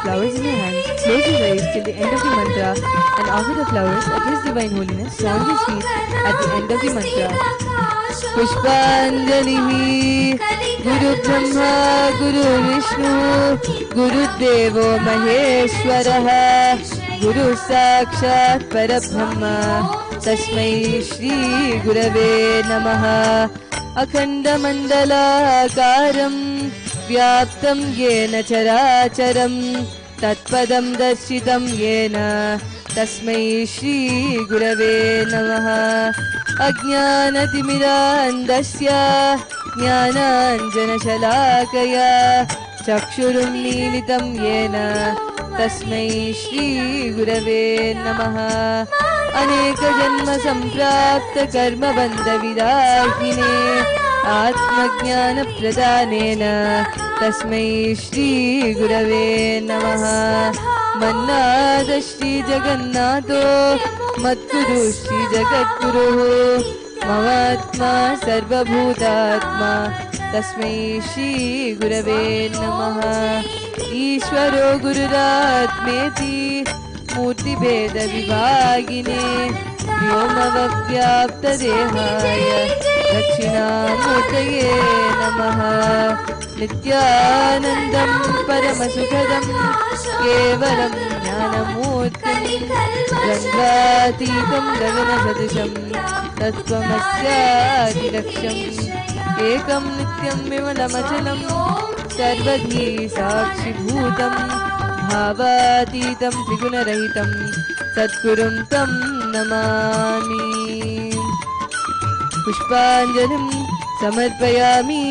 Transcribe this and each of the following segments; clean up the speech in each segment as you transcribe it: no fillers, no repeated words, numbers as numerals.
flowers in your hands, close your eyes till the end of the mantra and offer the flowers at His Divine Holiness on His feet at the end of the mantra. Pushpanjalihi Guru Brahma Guru Vishnu Guru Devo Maheshwaraha Guru Sakshat Parabrahma Tasmai Shri Gurave Namaha Akhanda Mandalakaram Vyaptam Yena Characharam Tatpadam Darshitam Yena Tasmai Shri Gurave Namaha Ajnanatimirandasya Jnananjanashalakaya Chakshurum Nilitam Yena Tasmai Shri Gurave Namaha Aneka Janma Samprapta Karma Bandha Vidahine Atmajnana Pradhanena Tasmai Shri Gurave Namaha Mannada Shri Jagannatho Matguru Shri Jagadguru Mamatma Sarvabhutatma Tasmai Shri Gurave Namaha Ishvaro Gururatmeti Murti Beda Vivagine Vyomavavyapta Dehaya Dakshinamurtaye Namaha Nithyanandam Paramasukhadam Kevalam Jnanamurtim Gandhatitam Gaganasatisham Tattvamasyadiraksham Ekam Nityam Vimalamachalam Sarvadhi Sakshibhutam Bhavatitam Trigunarahitam Satgurum Tam Namami Pushpanjalim Samarpayami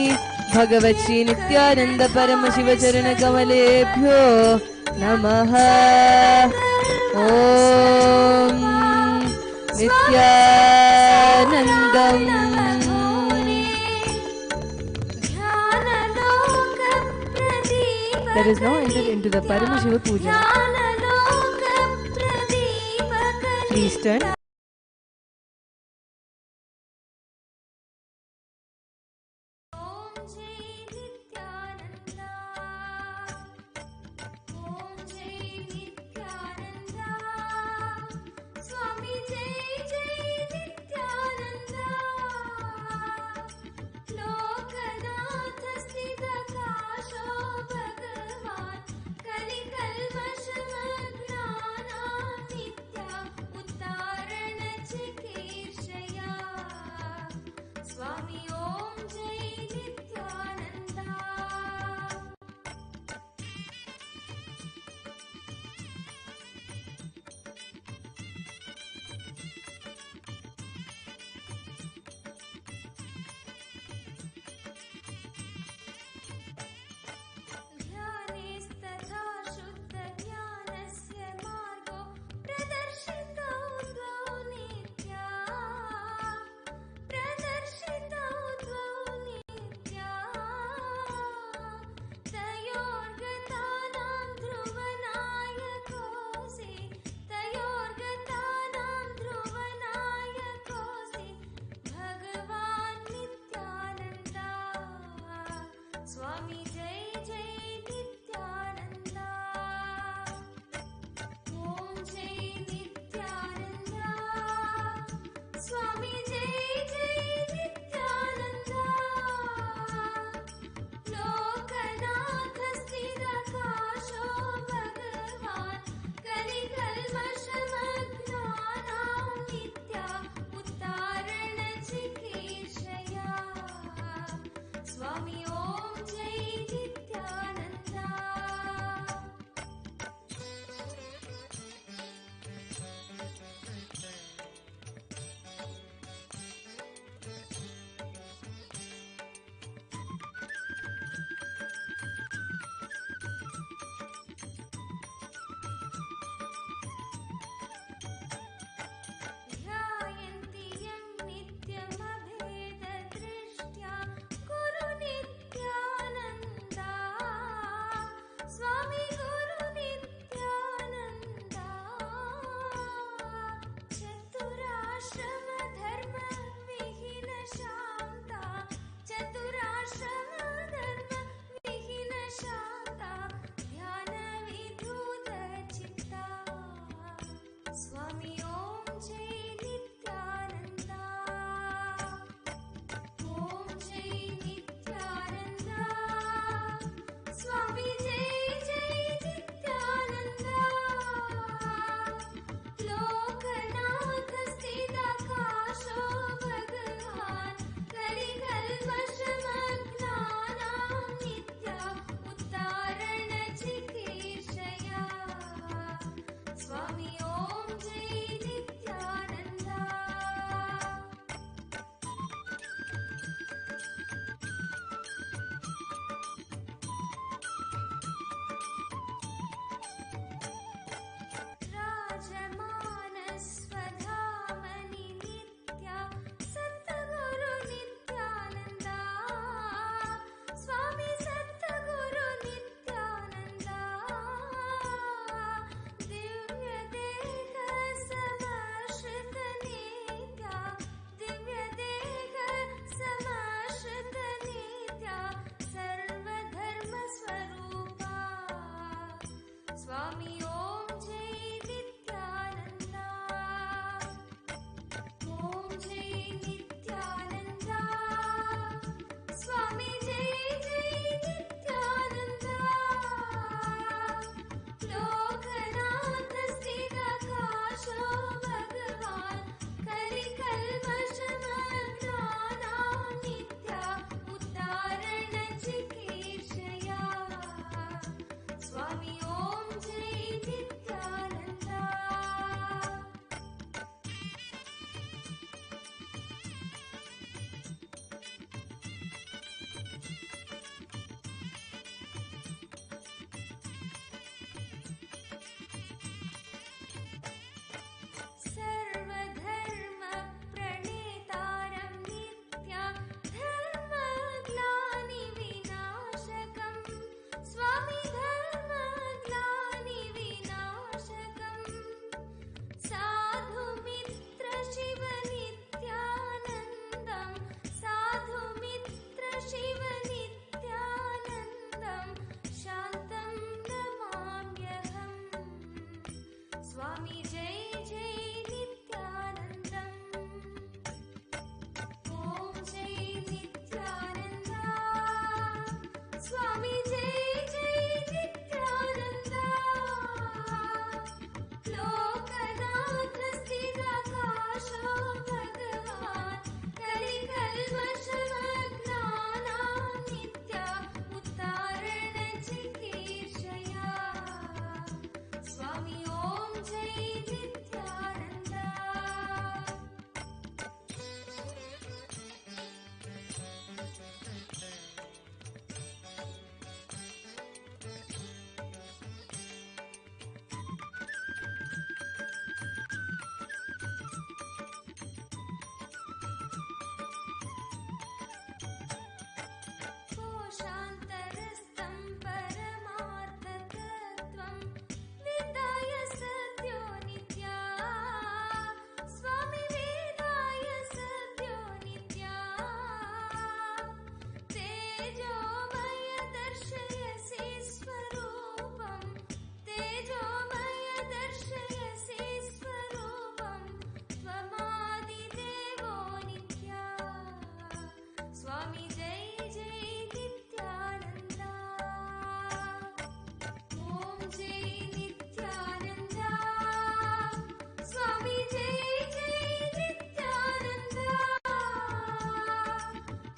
Bhagavat Shri Nithyananda Paramashiva Charana Kamalebhyo Namaha Om Nithyanandam. Let us now enter into the Paramashiva Puja. Please turn.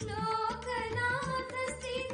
Loknath स्थित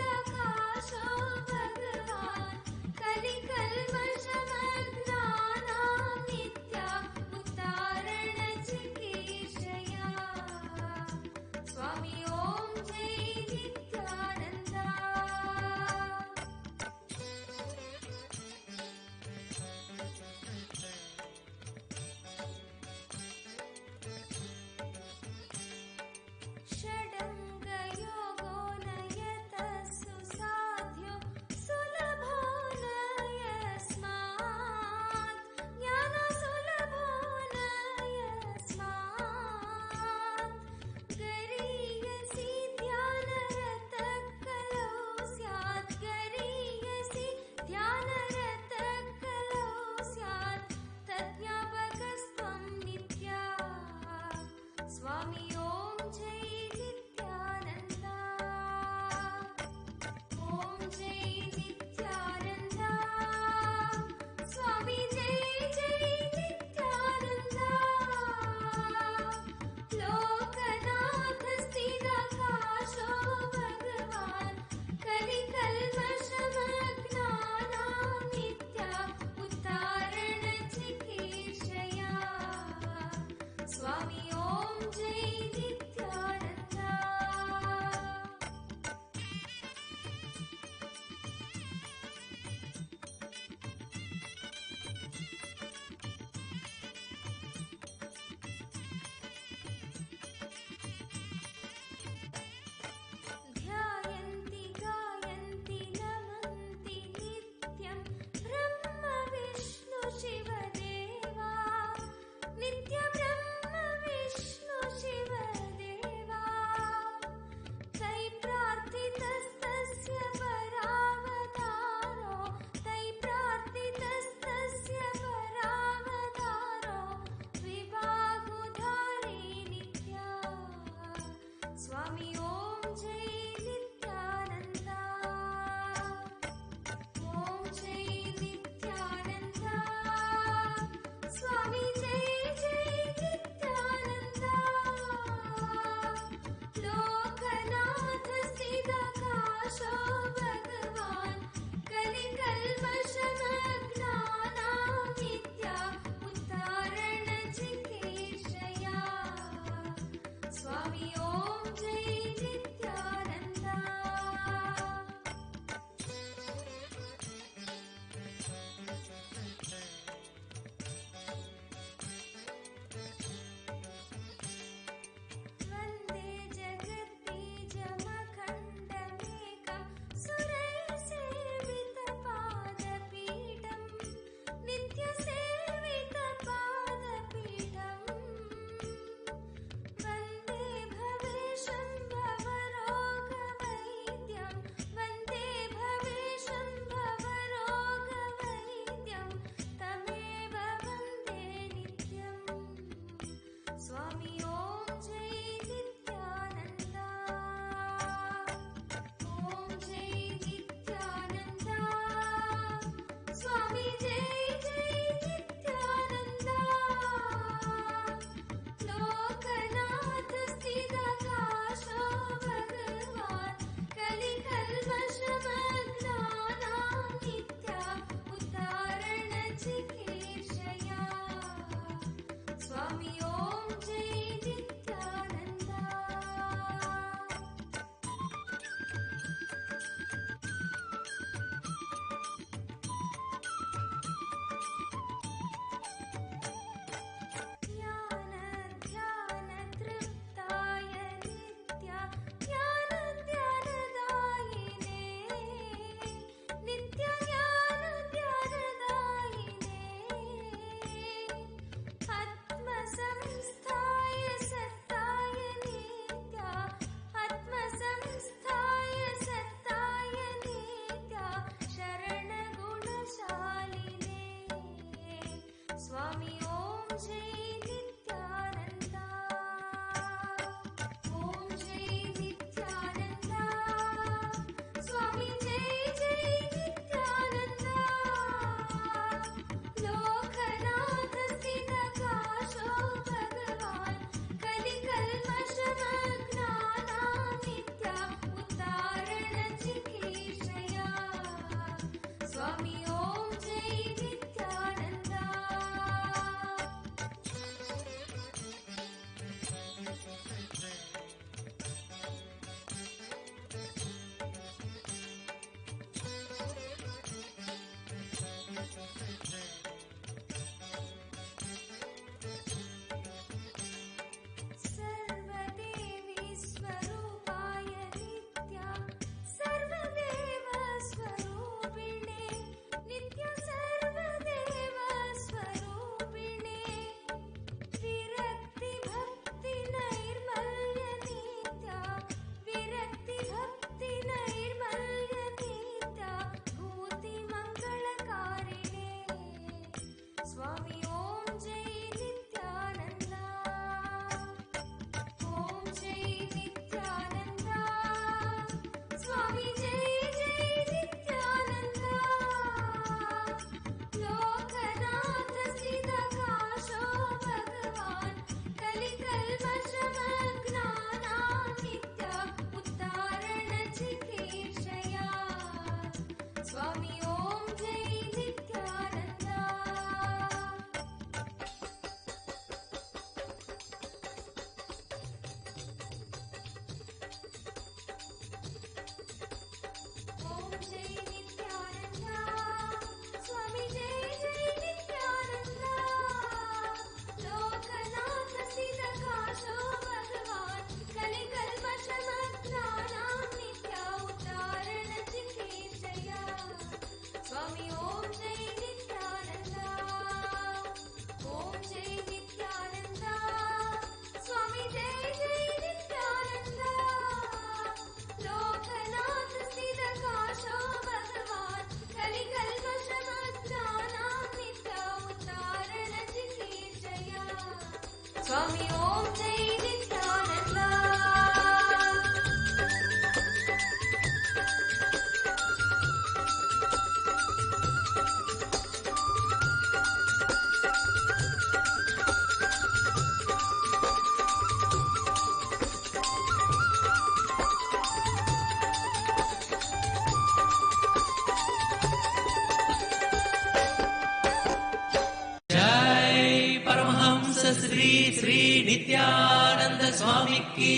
श्री श्री नित्यानंद स्वामी की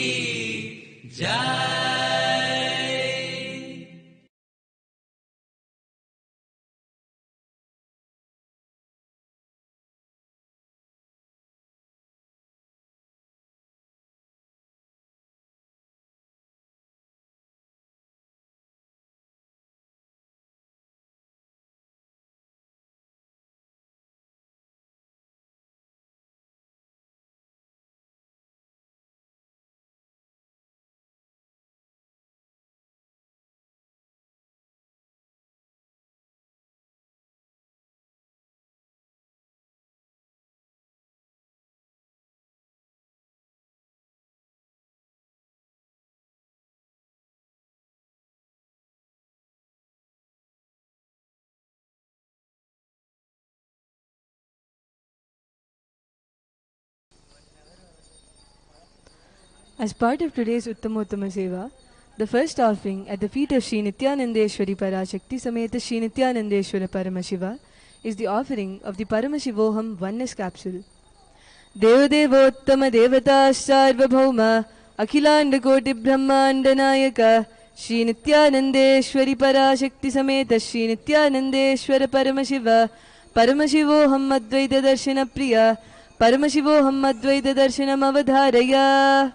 जय। As part of today's Uttamottama Seva, the first offering at the feet of Sri Nithyanandeshwari Parashakti Sameta Sri Nithyanandeshwara Paramashiva is the offering of the Paramashivoham oneness capsule. Devadevottama Devata Sarvabhauma Akhilanda Koti Brahmanda Nayaka Sri Nithyanandeshwari Parashakti Sameta Sri Nithyanandeshwara Paramashiva Paramashivoham Advaita Darshana Priya Paramashivoham Advaita Darshanam Avadharaya.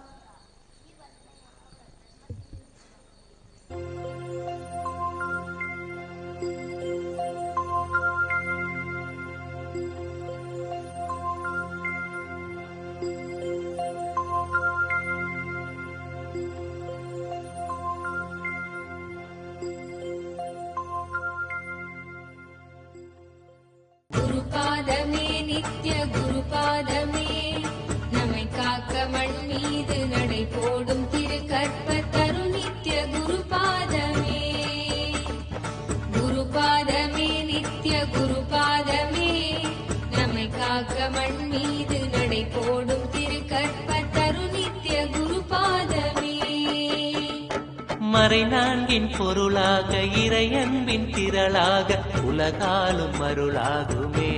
குருபாதமே நித்ய குருபாதமே நம்மை காக்க மண் மீது நடை போடும் திரு கற்பத்தரு நித்ய குருபாதமே. குருபாதமே நித்ய குருபாதமே நம்மை காக்க மண் மீது நடை போடும் திரு கற்பத்தரு நித்ய குருபாதமே. மறை நான்கின் பொருளாக இறையன்பின் திரளாக உலகாலும் அருளாகுமே.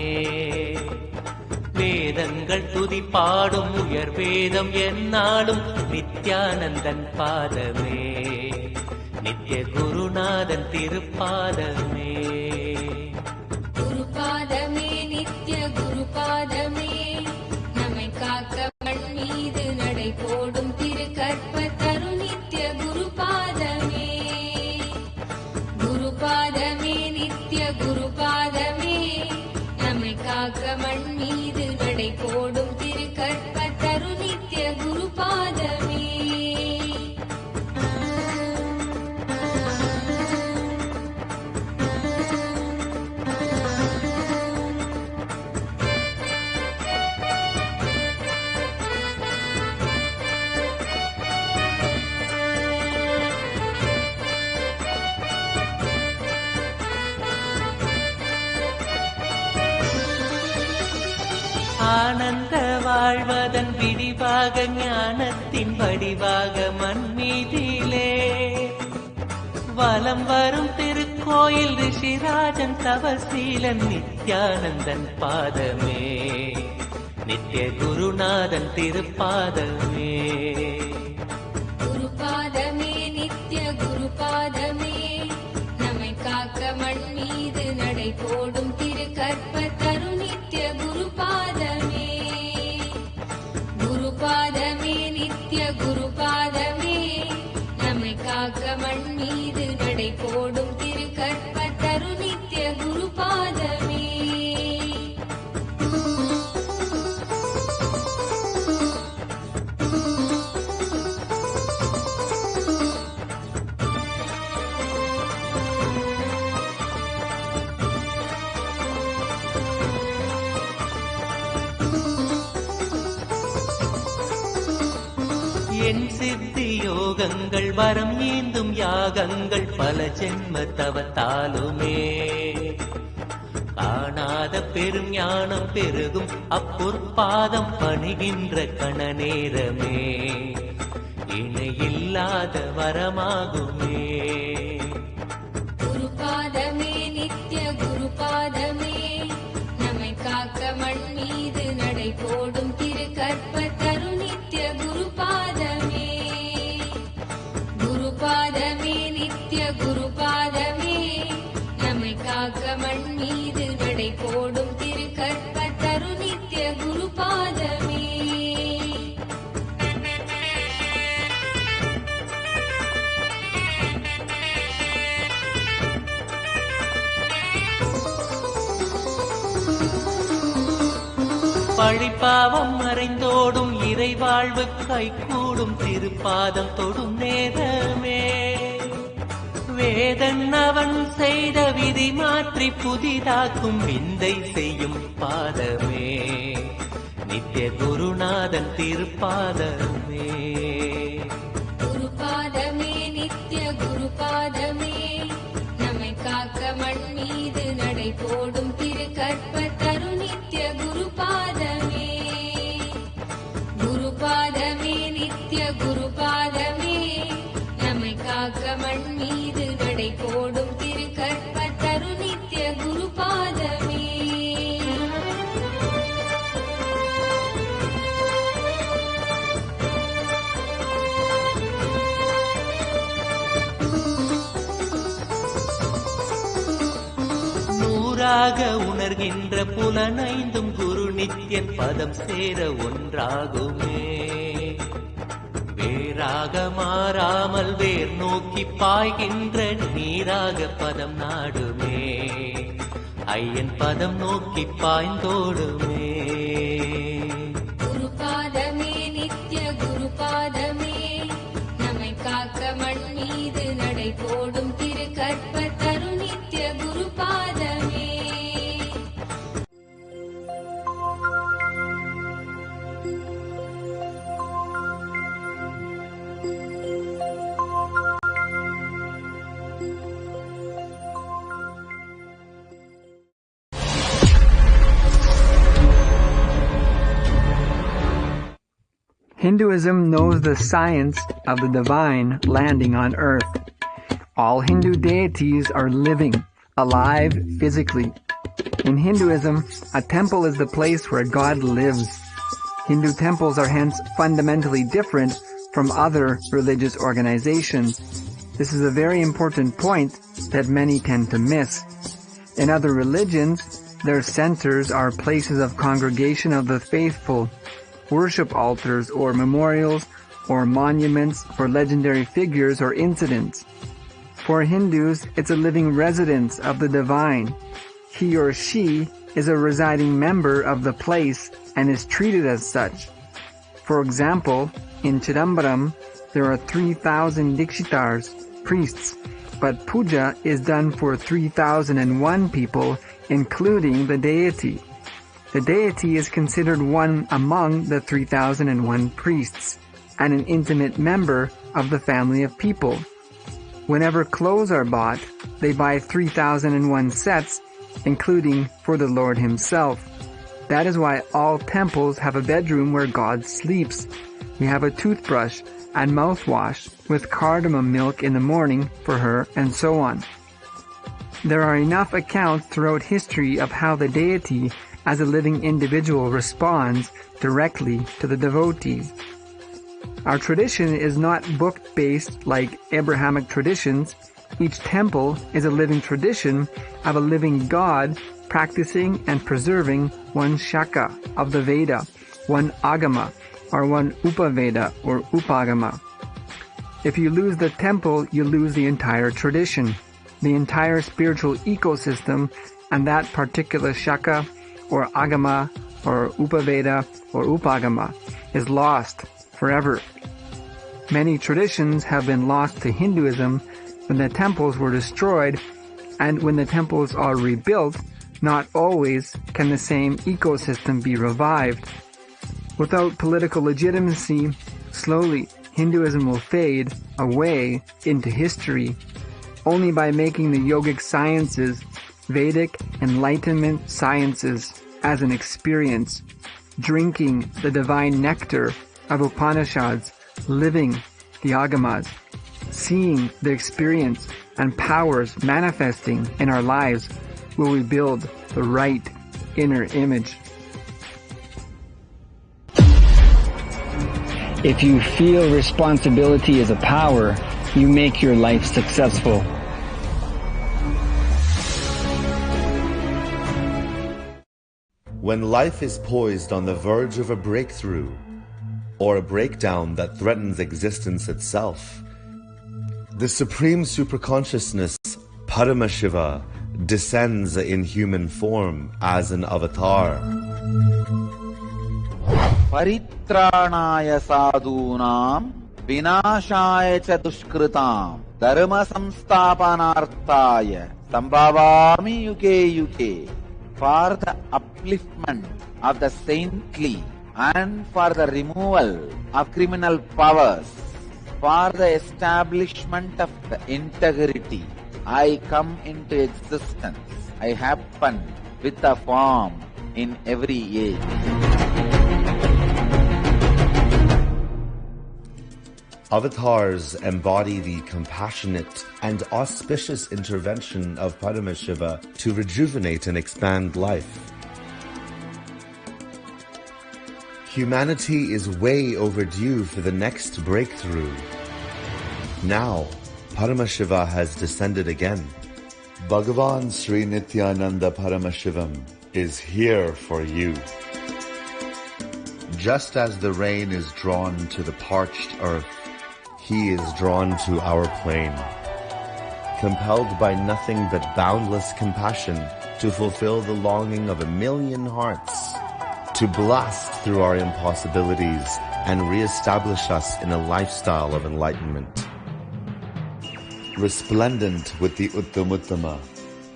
வேதங்கள் துதிப்பாடும் உயர் வேதம் என்னாலும் நித்யானந்தன் பாதமே. நித்ய குருநாதன் திருப்பாதமே. குருபாதமே நித்ய குருபாதமே நம்மை காக்க மண் மீது நடை போடும் திரு கற்பத்தரு நித்ய குருபாதமே. குருபாதமே நித்ய குருபாதமே நம்மை காக்க மண் மீது நடை போடும் திரு கற்பத்தரு நித்ய குருபாதமே. ஆனந்த வாழ்வதன் விரிவாக ஞானத்தின் வடிவாக மண்மீதிலே வலம் வரும் திருக்கோயில் ரிஷிராஜன் தவசீலன் நித்யானந்தன் பாதமே. நித்ய குருநாதன் திருப்பாதமே. குருபாதமே நித்ய குருபாதமே நம்மை காக்க மண் மீது நடை போடும் திரு கற்பத்தரு நித்ய குருபாதமே. குருபாதமே நித்ய குருபாதமே நம்மை காக்க மண் மீது நடை போடும் திரு கற்பத்தரு நித்ய குருபாதமே. என் சித்தி யோகங்கள் வரம் ஏந்தும் யாகங்கள் பல ஜென்ம தவத்தாலுமே காணாத பெரும் ஞானம் பெருகும் அப்பொற்பாதம் பணிகின்ற கண நேரமே இணையில்லாத வரமாகுமே. குருபாதமே நித்ய குருபாதமே நம்மை காக்க மண் மீது நடை போடும் திரு குருபாதமே நம்மை காக்க மண் மீது நடை போடும் திருக்கற்ப தரு நித்ய குருபாதமே. பழிப்பாவம் மறைந்தோடும் இறைவாழ்வு கைகூடும் திருப்பாதம் தொடும் நேரமே. வேதன் அவன் செய்த விதி மாற்றி புதிதாக்கும் விந்தை செய்யும் பாதமே. நித்ய குருநாதன் திருப்பாதமே. குருபாதமே நித்ய குருபாதமே நம்மை காக்க மண் மீது நடை போடும் திருக்கற்ப தரு நித்ய குருபாதமே. குருபாதமே நித்ய குருபாதமே நம்மை காக்க மண் மீது நடை போடும் திருக்கற்ப தரு நித்ய குருபாதமே. நூறாக உணர்கின்ற புலனைந்தும் குரு நித்யன் பதம் சேர ஒன்றாகுமே. வேறாக மாறாமல் வேர் நோக்கி பாய்கின்ற நீராக பதம் நாடுமே. ஐயன் பதம் நோக்கி பாய்ந்தோடுமே. குருபாதமே நித்ய குருபாதமே நம்மை காக்க மண் மீது நடை போடும் திருக்கற்ப தரு நித்ய குருபாதமே. Hinduism knows the science of the divine landing on earth. All Hindu deities are living, alive physically. In Hinduism, a temple is the place where God lives. Hindu temples are hence fundamentally different from other religious organizations. This is a very important point that many tend to miss. In other religions, their centers are places of congregation of the faithful, worship altars or memorials or monuments for legendary figures or incidents. For Hindus, it's a living residence of the divine. He or she is a residing member of the place and is treated as such. For example, in Chidambaram, there are 3,000 Dikshitars, priests, but puja is done for 3,001 people, including the deity. The deity is considered one among the 3,001 priests and an intimate member of the family of people. Whenever clothes are bought, they buy 3,001 sets, including for the Lord himself. That is why all temples have a bedroom where God sleeps. We have a toothbrush and mouthwash with cardamom milk in the morning for her, and so on. There are enough accounts throughout history of how the deity as a living individual responds directly to the devotees. Our tradition is not book-based like Abrahamic traditions. Each temple is a living tradition of a living God practicing and preserving one shaka of the Veda, one agama, or one upaveda or upagama. If you lose the temple, you lose the entire tradition, the entire spiritual ecosystem, and that particular shaka or agama or upaveda or upagama is lost forever. Many traditions have been lost to Hinduism when the temples were destroyed, and when the temples are rebuilt, not always can the same ecosystem be revived. Without political legitimacy, slowly Hinduism will fade away into history. Only by making the yogic sciences, Vedic enlightenment sciences, as an experience, drinking the divine nectar of Upanishads, living the Agamas, seeing the experience and powers manifesting in our lives, will we build the right inner image. If you feel responsibility is a power, you make your life successful. When life is poised on the verge of a breakthrough, or a breakdown that threatens existence itself, the Supreme Superconsciousness, Paramashiva, descends in human form as an avatar. Paritranaya sadhunam vinashaya cha dushkritam dharma samsthapanarthaya sambhavami yuke yuke. For the upliftment of the saintly and for the removal of criminal powers, for the establishment of the integrity, I come into existence. I happen with a form in every age. Avatars embody the compassionate and auspicious intervention of Paramashiva to rejuvenate and expand life. Humanity is way overdue for the next breakthrough. Now, Paramashiva has descended again. Bhagavan Sri Nithyananda Paramashivam is here for you. Just as the rain is drawn to the parched earth, he is drawn to our plane, compelled by nothing but boundless compassion to fulfill the longing of 1,000,000 hearts, to blast through our impossibilities and re-establish us in a lifestyle of enlightenment. Resplendent with the Uttamuttama,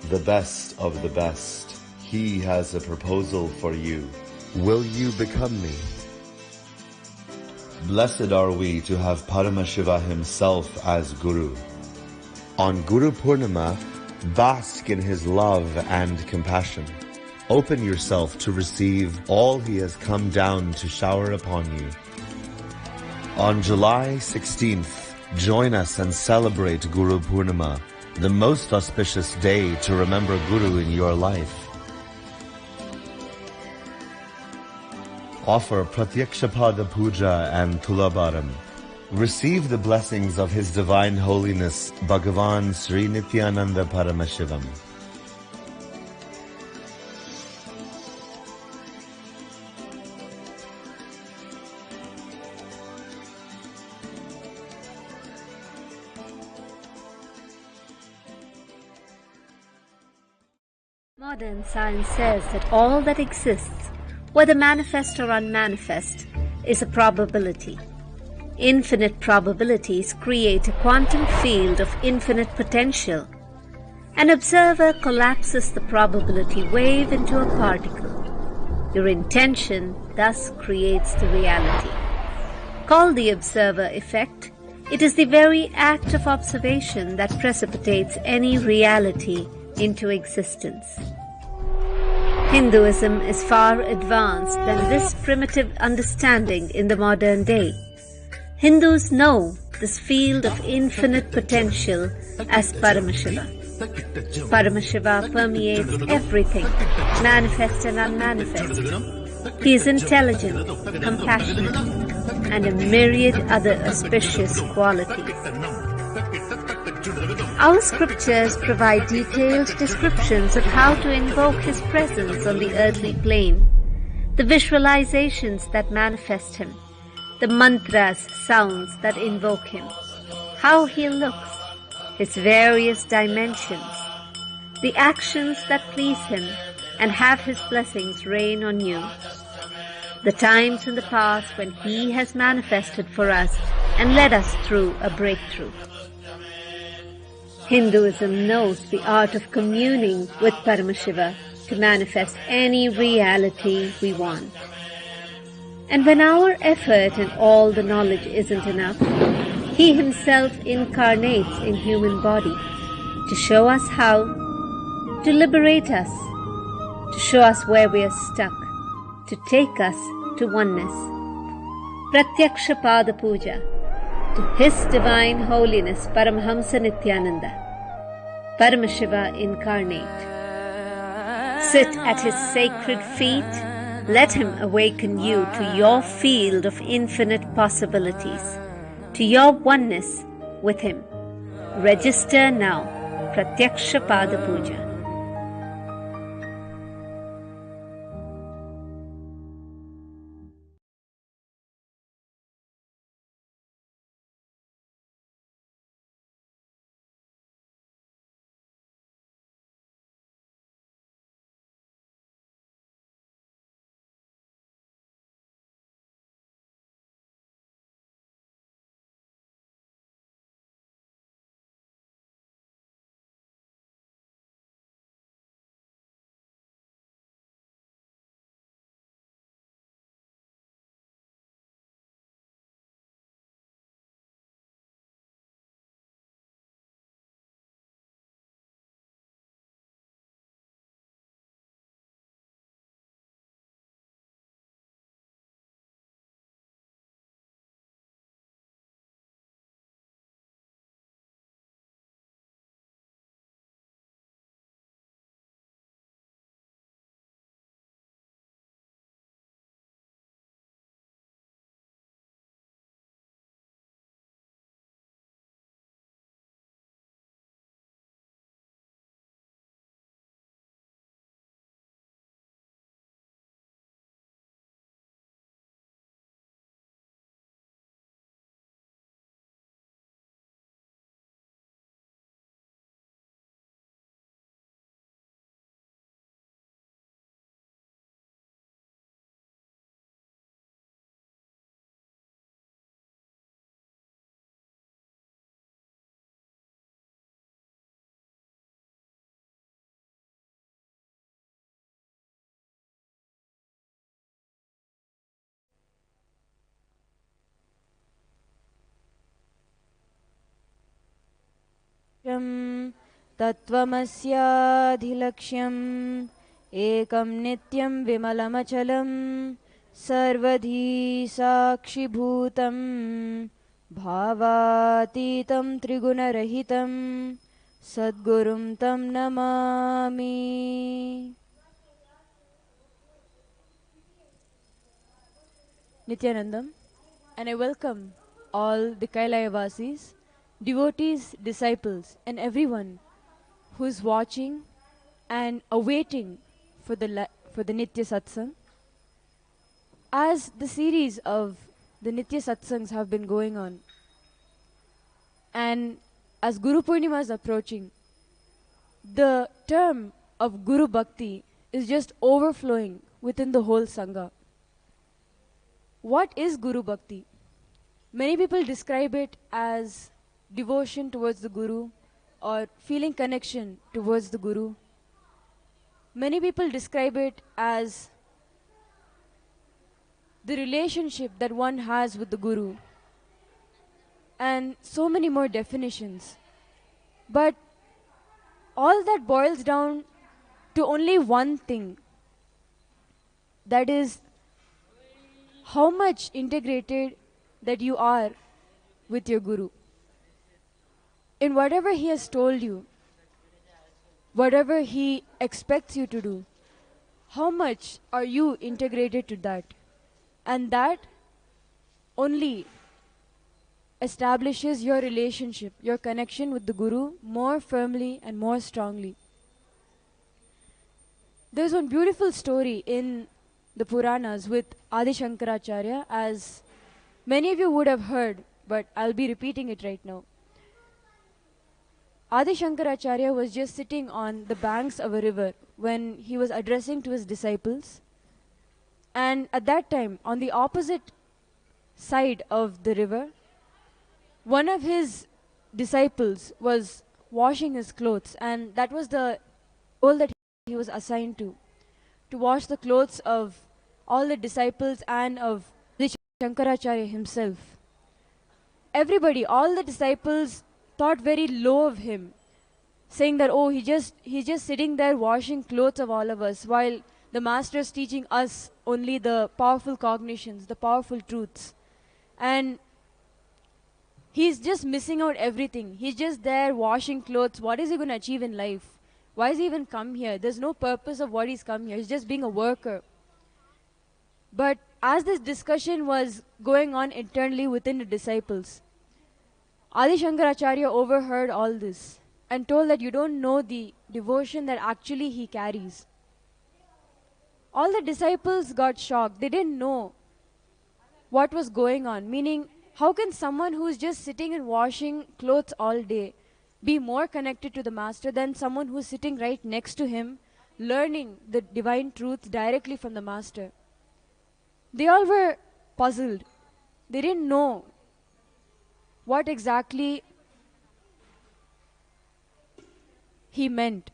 the best of the best, he has a proposal for you. Will you become me? Blessed are we to have Paramashiva himself as Guru. On Guru Purnima, bask in his love and compassion. Open yourself to receive all he has come down to shower upon you. On July 16th, join us and celebrate Guru Purnima, the most auspicious day to remember Guru in your life. Offer Pratyakshapada Puja and Tulabaram. Receive the blessings of His Divine Holiness, Bhagavan Sri Nithyananda Paramashivam. Modern science says that all that exists, whether manifest or unmanifest, is a probability. Infinite probabilities create a quantum field of infinite potential. An observer collapses the probability wave into a particle. Your intention thus creates the reality. Called the observer effect, it is the very act of observation that precipitates any reality into existence. Hinduism is far advanced than this primitive understanding in the modern day. Hindus know this field of infinite potential as Paramashiva. Paramashiva permeates everything, manifest and unmanifest. He is intelligent, compassionate, and a myriad other auspicious qualities. Our scriptures provide detailed descriptions of how to invoke His presence on the earthly plane, the visualizations that manifest Him, the mantras, sounds that invoke Him, how He looks, His various dimensions, the actions that please Him and have His blessings rain on you, the times in the past when He has manifested for us and led us through a breakthrough. Hinduism knows the art of communing with Paramashiva to manifest any reality we want. And when our effort and all the knowledge isn't enough, He Himself incarnates in human body to show us how, to liberate us, to show us where we are stuck, to take us to oneness. Pratyakshapada Puja to His Divine Holiness Paramahamsa Nithyananda, Paramashiva incarnate. Sit at His sacred feet. Let Him awaken you to your field of infinite possibilities, to your oneness with Him. Register now. Pratyakshapada Puja. तत्त्वमस्याधिलक्ष्यम् एकं नित्यं विमलमचलं सर्वधी साक्षिभूतं भावातीतं त्रिगुणरहितं सद्गुरुं तं Namami. Nithyanandam, and I welcome all the Kailaya-vasis, devotees, disciples, and everyone who is watching and awaiting for the Nitya Satsang. As the series of the Nitya Satsangs have been going on, and as Guru Purnima is approaching, the term of Guru Bhakti is just overflowing within the whole Sangha. What is Guru Bhakti? Many people describe it as devotion towards the Guru or feeling connection towards the Guru. Many people describe it as the relationship that one has with the Guru, and so many more definitions. But all that boils down to only one thing, that is how much integrated that you are with your Guru. In whatever he has told you, whatever he expects you to do, how much are you integrated to that? And that only establishes your relationship, your connection with the Guru more firmly and more strongly. There's one beautiful story in the Puranas with Adi Shankaracharya, as many of you would have heard, but I'll be repeating it right now. Adi Shankaracharya was just sitting on the banks of a river when he was addressing to his disciples. And at that time, on the opposite side of the river, one of his disciples was washing his clothes, and that was the role that he was assigned to wash the clothes of all the disciples and of Shankaracharya himself. Everybody, all the disciples thought very low of him, saying that, oh, he's just sitting there washing clothes of all of us, while the master is teaching us only the powerful cognitions, the powerful truths. And he's just missing out everything. He's just there washing clothes. What is he going to achieve in life? Why has he even come here? There's no purpose of what he's come here. He's just being a worker. But as this discussion was going on internally within the disciples, Adi Shankaracharya overheard all this and told that you don't know the devotion that actually he carries. All the disciples got shocked. They didn't know what was going on. Meaning, how can someone who is just sitting and washing clothes all day be more connected to the master than someone who is sitting right next to him, learning the divine truths directly from the master? They all were puzzled. They didn't know what exactly he meant.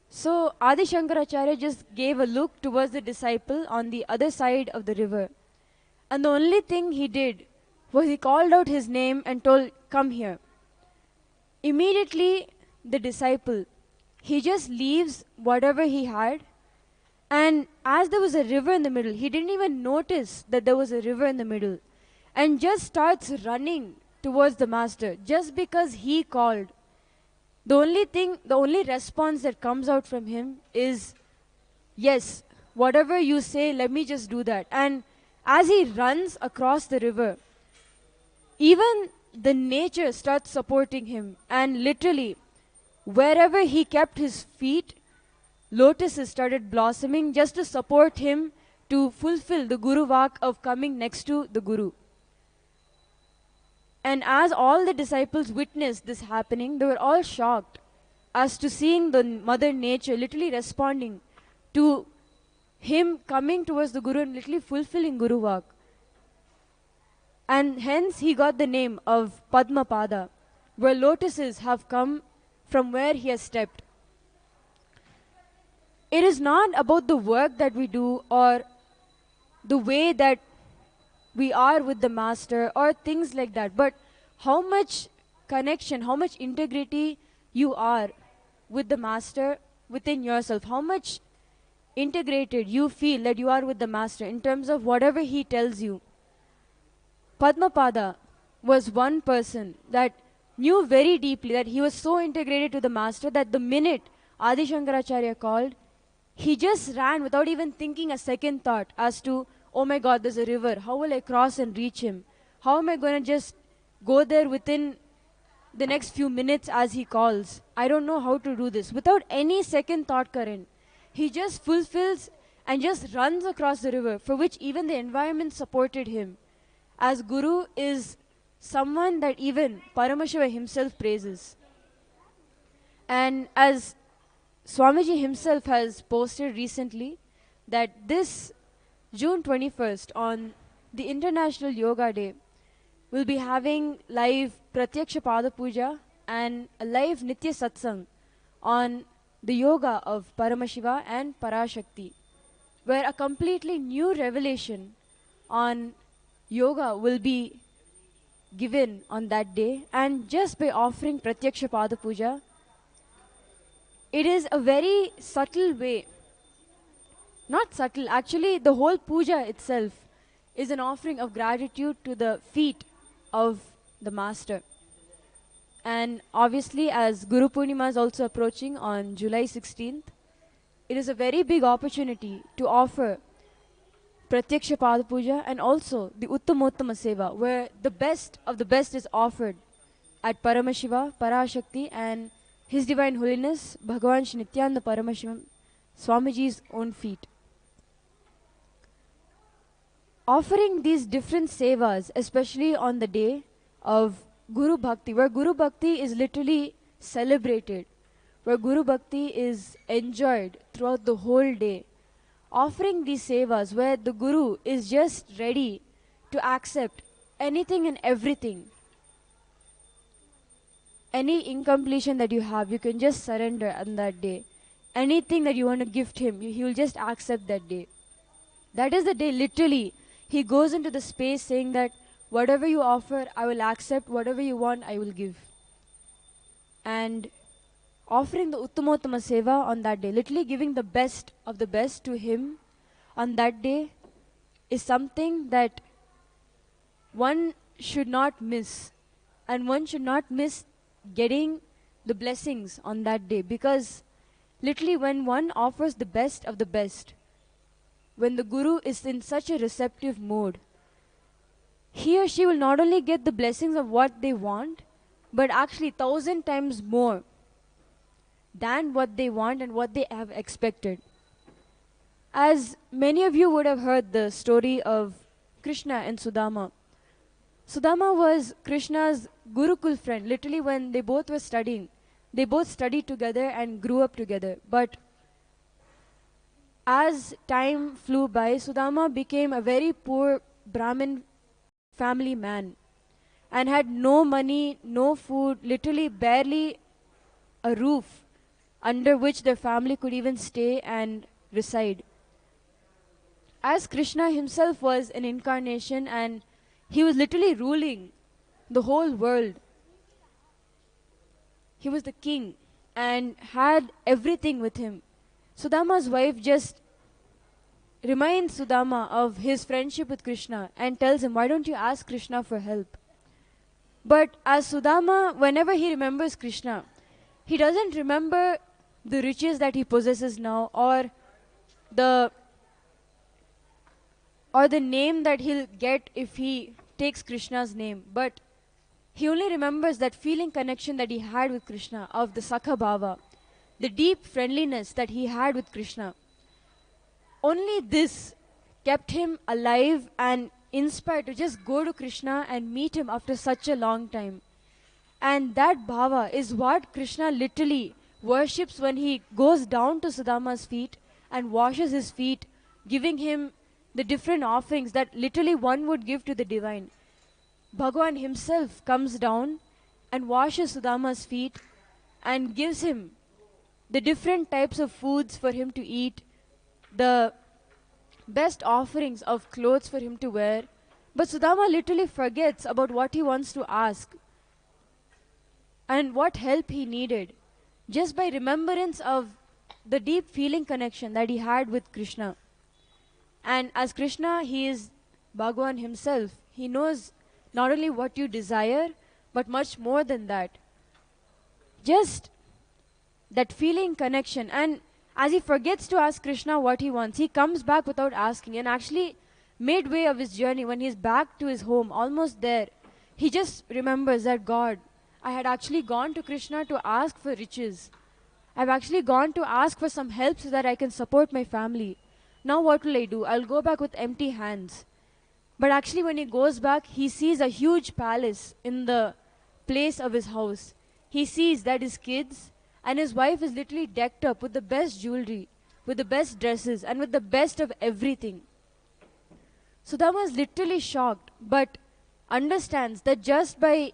So Adi Shankaracharya just gave a look towards the disciple on the other side of the river. And the only thing he did was he called out his name and told, come here. Immediately the disciple, he just leaves whatever he had, and as there was a river in the middle, he didn't even notice that there was a river in the middle, and just starts running towards the master just because he called. The only response that comes out from him is, yes, whatever you say, let me just do that. And as he runs across the river, even the nature starts supporting him, and literally wherever he kept his feet, lotuses started blossoming just to support him to fulfill the Guru Vak of coming next to the Guru. And as all the disciples witnessed this happening, they were all shocked as to seeing the Mother Nature literally responding to him coming towards the Guru and literally fulfilling Guru Vak. And hence he got the name of Padmapada, where lotuses have come from where he has stepped. It is not about the work that we do or the way that we are with the master or things like that, but how much connection, how much integrity you are with the master within yourself, how much integrated you feel that you are with the master in terms of whatever he tells you. Padmapada was one person that knew very deeply that he was so integrated to the master that the minute Adi Shankaracharya called, he just ran without even thinking a second thought as to, oh my God, there's a river. How will I cross and reach him? How am I going to just go there within the next few minutes as he calls? I don't know how to do this. Without any second thought, Karan, he just fulfills and just runs across the river, for which even the environment supported him. As Guru is someone that even Paramashiva himself praises. And as Swamiji himself has posted recently, that this June 21st, on the International Yoga Day, we'll be having live Pratyaksha Pada Puja and a live Nitya Satsang on the yoga of Paramashiva and Parashakti, where a completely new revelation on yoga will be given on that day. And just by offering Pratyaksha Pada Puja, it is a very subtle way, not subtle, actually the whole puja itself is an offering of gratitude to the feet of the master. And obviously, as Guru Purnima is also approaching on July 16th, it is a very big opportunity to offer Pratyaksha Pada Puja and also the Uttamottama Seva, where the best of the best is offered at Paramashiva, Parashakti and His Divine Holiness Bhagavan Shri Nithyananda Paramashivam Swamiji's own feet. Offering these different sevas, especially on the day of Guru Bhakti, where Guru Bhakti is literally celebrated, where Guru Bhakti is enjoyed throughout the whole day. Offering these sevas where the Guru is just ready to accept anything and everything. Any incompletion that you have, you can just surrender on that day. Anything that you want to gift him, he will just accept that day. That is the day literally he goes into the space saying that whatever you offer, I will accept. Whatever you want, I will give. And offering the Uttamottama Seva on that day, literally giving the best of the best to him on that day, is something that one should not miss. And one should not miss getting the blessings on that day, because literally when one offers the best of the best, when the Guru is in such a receptive mode, he or she will not only get the blessings of what they want, but actually 1,000 times more than what they want and what they have expected. As many of you would have heard the story of Krishna and Sudama. Sudama was Krishna's Gurukul friend. Literally when they both were studying, they both studied together and grew up together. But as time flew by, Sudama became a very poor Brahmin family man and had no money, no food, literally barely a roof under which their family could even stay and reside. As Krishna himself was an incarnation and he was literally ruling the whole world. He was the king and had everything with him. Sudama's wife just reminds Sudama of his friendship with Krishna and tells him, why don't you ask Krishna for help? But as Sudama, whenever he remembers Krishna, he doesn't remember the riches that he possesses now or the name that he'll get if he takes Krishna's name. But he only remembers that feeling connection that he had with Krishna, of the Sakha Bhava, the deep friendliness that he had with Krishna. Only this kept him alive and inspired to just go to Krishna and meet him after such a long time. And that bhava is what Krishna literally worships when he goes down to Sudama's feet and washes his feet, giving him the different offerings that literally one would give to the divine. Bhagavan himself comes down and washes Sudama's feet and gives him the different types of foods for him to eat, the best offerings of clothes for him to wear. But Sudama literally forgets about what he wants to ask. and what help he needed, just by remembrance of the deep feeling connection that he had with Krishna. And as Krishna, he is Bhagwan himself. He knows not only what you desire, but much more than that. Just that feeling connection. And as he forgets to ask Krishna what he wants, he comes back without asking. And actually, midway of his journey, when he's back to his home, almost there, he just remembers that, God, I had actually gone to Krishna to ask for riches. I've actually gone to ask for some help so that I can support my family. Now what will I do? I'll go back with empty hands. But actually when he goes back, he sees a huge palace in the place of his house. He sees that his kids and his wife is literally decked up with the best jewelry, with the best dresses, and with the best of everything. Sudama is literally shocked, but understands that just by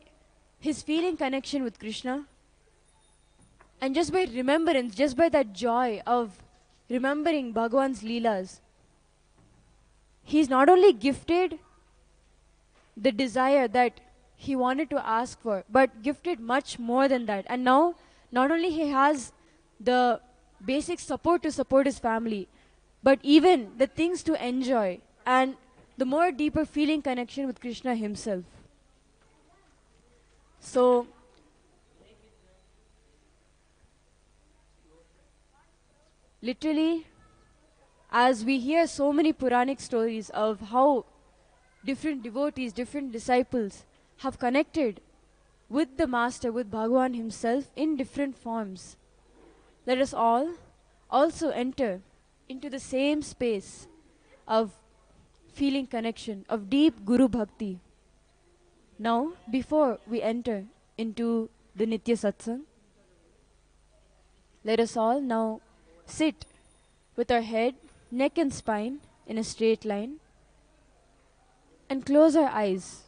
his feeling connection with Krishna, and just by remembrance, just by that joy of remembering Bhagwan's Leelas, he's not only gifted the desire that he wanted to ask for, but gifted much more than that. And now, not only he has the basic support to support his family, but even the things to enjoy and the more deeper feeling connection with Krishna himself. So, literally, as we hear so many Puranic stories of how different devotees, different disciples have connected with the Master, with Bhagwan himself in different forms, let us all also enter into the same space of feeling connection, of deep Guru Bhakti. Now, before we enter into the Nitya Satsang, let us all now sit with our head, neck and spine in a straight line and close our eyes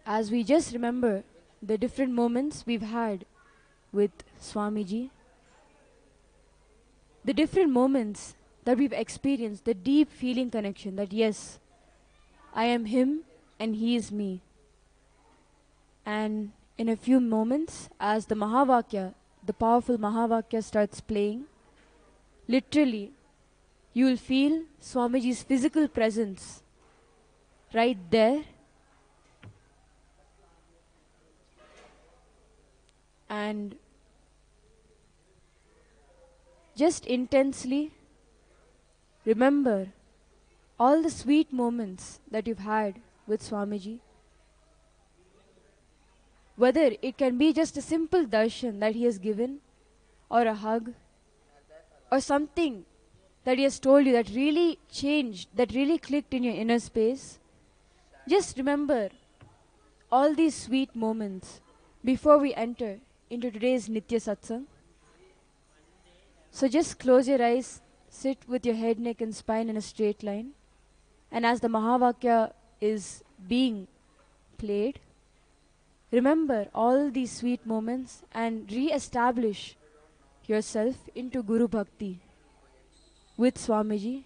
as we just remember the different moments we've had with Swamiji, the different moments that we've experienced, the deep feeling connection that yes, I am him and he is me. And in a few moments, as the Mahavakya, the powerful Mahavakya starts playing, literally, you will feel Swamiji's physical presence right there. And just intensely remember all the sweet moments that you've had with Swamiji. Whether it can be just a simple darshan that he has given, or a hug, or something that he has told you that really changed, that really clicked in your inner space. Just remember all these sweet moments before we enter into today's Nitya Satsang. So just close your eyes, sit with your head, neck and spine in a straight line. And as the Mahavakya is being played, remember all these sweet moments and re-establish yourself into Guru Bhakti with Swamiji,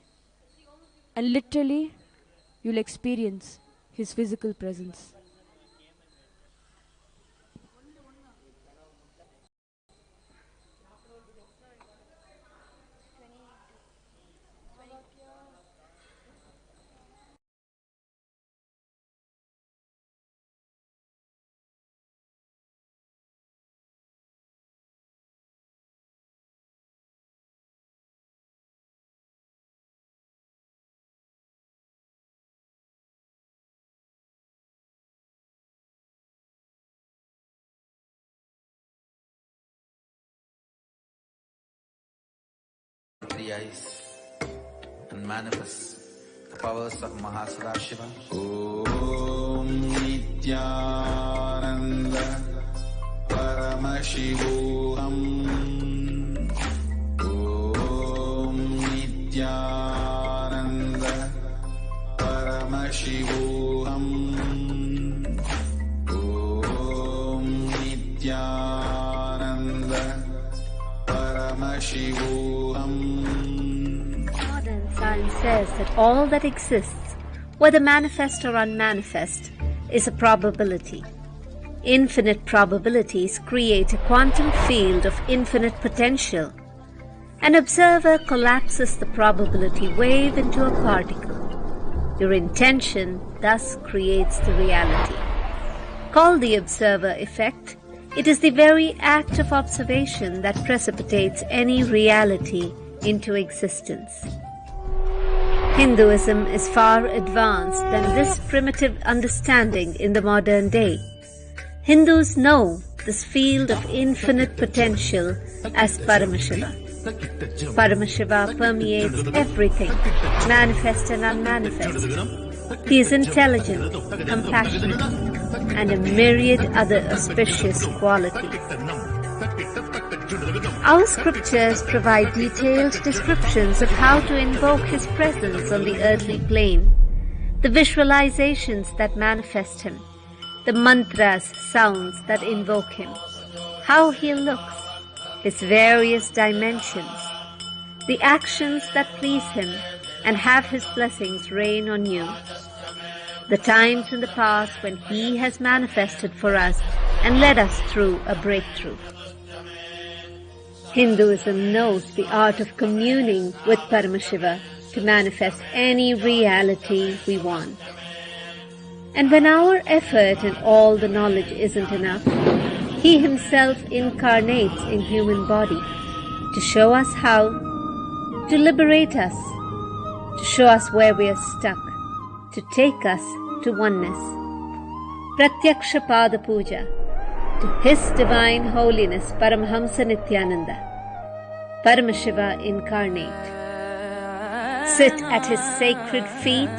and literally you'll experience his physical presence. The eyes and manifest the powers of Paramashiva. Om Nithyananda Paramashivoham. Om Nithyananda Paramashivoham. Om Nithyananda Paramashivoham. Modern science says that all that exists, whether manifest or unmanifest, is a probability. Infinite probabilities create a quantum field of infinite potential. An observer collapses the probability wave into a particle. Your intention thus creates the reality. Called the observer effect, it is the very act of observation that precipitates any reality into existence. Hinduism is far advanced than this primitive understanding in the modern day. Hindus know this field of infinite potential as Paramashiva. Paramashiva permeates everything, manifest and unmanifest. He is intelligent, compassionate, and a myriad other auspicious qualities. Our scriptures provide detailed descriptions of how to invoke His presence on the earthly plane, the visualizations that manifest Him, the mantras, sounds that invoke Him, how He looks, His various dimensions, the actions that please Him and have His blessings rain on you, the times in the past when He has manifested for us and led us through a breakthrough. Hinduism knows the art of communing with Paramashiva to manifest any reality we want. And when our effort and all the knowledge isn't enough, He Himself incarnates in human body to show us how, to liberate us, to show us where we are stuck, to take us to oneness. Pratyaksha Pada Puja to His Divine Holiness Paramahamsa Nithyananda, Paramashiva incarnate. Sit at His sacred feet.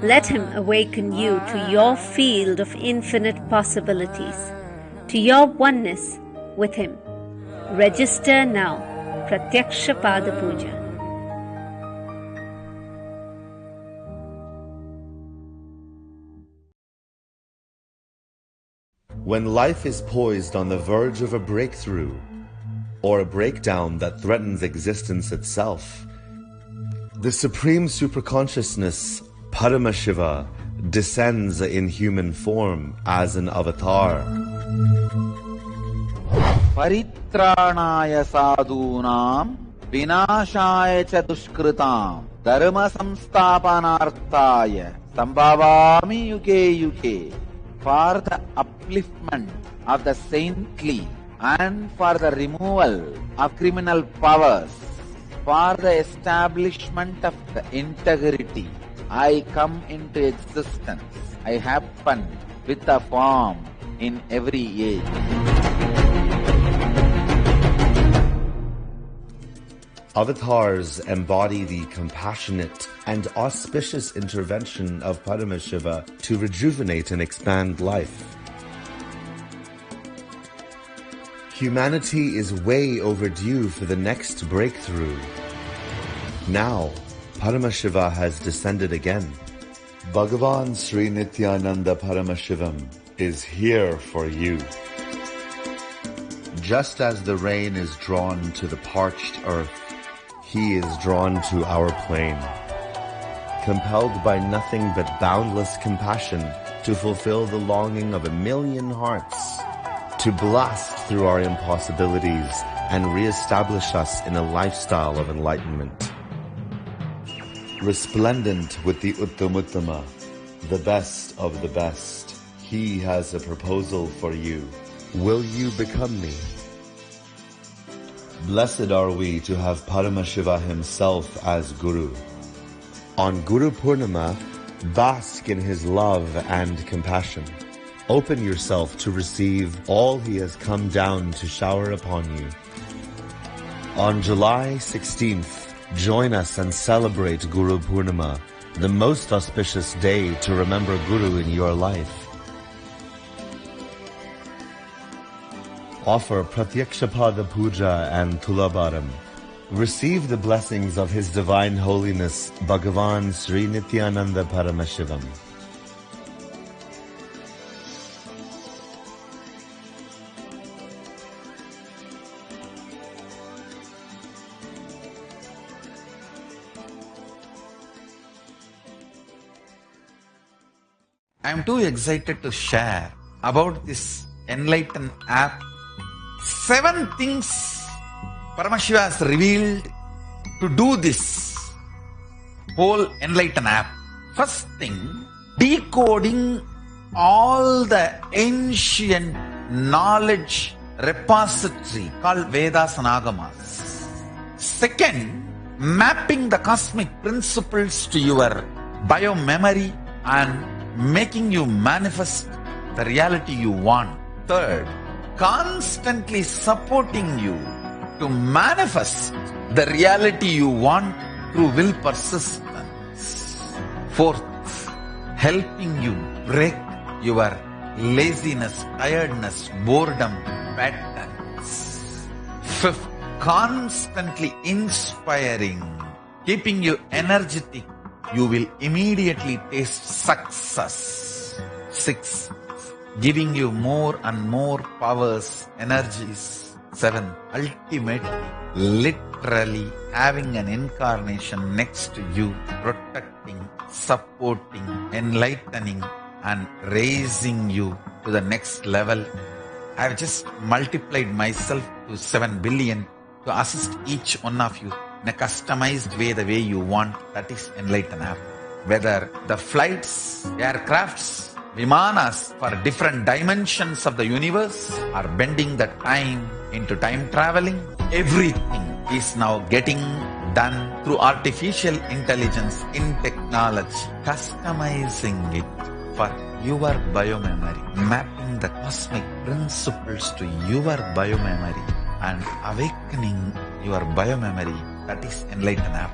Let Him awaken you to your field of infinite possibilities, to your oneness with Him. Register now. Pratyaksha Pada Puja. When life is poised on the verge of a breakthrough, or a breakdown that threatens existence itself, the Supreme Superconsciousness, Paramashiva, descends in human form as an avatar. Paritranaya sadhunam vinashaya cha dushkritam dharma samsthapanarthaya sambhavami yuge yuge. For the upliftment of the saintly and for the removal of criminal powers, for the establishment of the integrity, I come into existence. I happen with a form in every age. Avatars embody the compassionate and auspicious intervention of Paramashiva to rejuvenate and expand life. Humanity is way overdue for the next breakthrough. Now, Paramashiva has descended again. Bhagavan Sri Nithyananda Paramashivam is here for you. Just as the rain is drawn to the parched earth, He is drawn to our plane, compelled by nothing but boundless compassion to fulfill the longing of a million hearts, to blast through our impossibilities and re-establish us in a lifestyle of enlightenment. Resplendent with the Uttamuttama, the best of the best, He has a proposal for you. Will you become me? Blessed are we to have Paramashiva Himself as Guru. On Guru Purnima, bask in His love and compassion. Open yourself to receive all He has come down to shower upon you. On July 16th, join us and celebrate Guru Purnima, the most auspicious day to remember Guru in your life. Offer Pratyakshapada Puja and Tulabaram. Receive the blessings of His Divine Holiness Bhagavan Sri Nithyananda Paramashivam. I am too excited to share about this Enlighten app. 7 things Paramashiva has revealed to do this whole Enlighten app. First thing, decoding all the ancient knowledge repository called Vedas and Agamas. Second, mapping the cosmic principles to your bio-memory and making you manifest the reality you want. Third, constantly supporting you to manifest the reality you want through will persistence. Fourth, helping you break your laziness, tiredness, boredom patterns. Fifth, constantly inspiring, keeping you energetic. You will immediately taste success. Sixth, giving you more and more powers, energies. 7, ultimate, literally having an incarnation next to you, protecting, supporting, enlightening, and raising you to the next level. I've just multiplied myself to 7 billion to assist each one of you in a customized way, the way you want. That is Enlighten app. Whether the flights, aircrafts, vimanas for different dimensions of the universe are bending the time into time traveling, everything is now getting done through artificial intelligence in technology, customizing it for your biomemory, mapping the cosmic principles to your biomemory and awakening your biomemory. That is Enlighten app.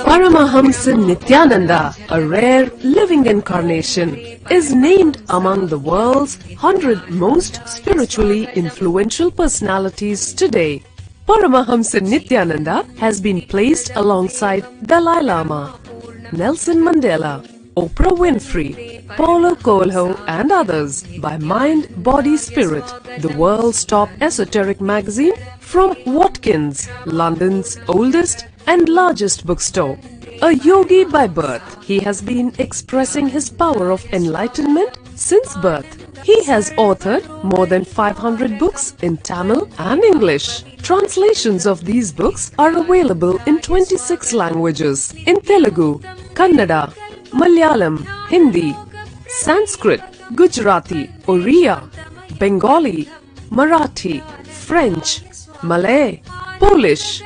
Paramahamsa Nithyananda, a rare living incarnation, is named among the world's 100 most spiritually influential personalities today. Paramahamsa Nithyananda has been placed alongside Dalai Lama, Nelson Mandela, Oprah Winfrey, Paulo Coelho and others by Mind, Body, Spirit, the world's top esoteric magazine from Watkins, London's oldest and largest bookstore. A yogi by birth, he has been expressing his power of enlightenment since birth. He has authored more than 500 books in Tamil and English. Translations of these books are available in 26 languages in Telugu, Kannada, Malayalam, Hindi, Sanskrit, Gujarati, Oriya, Bengali, Marathi, French, Malay, Polish,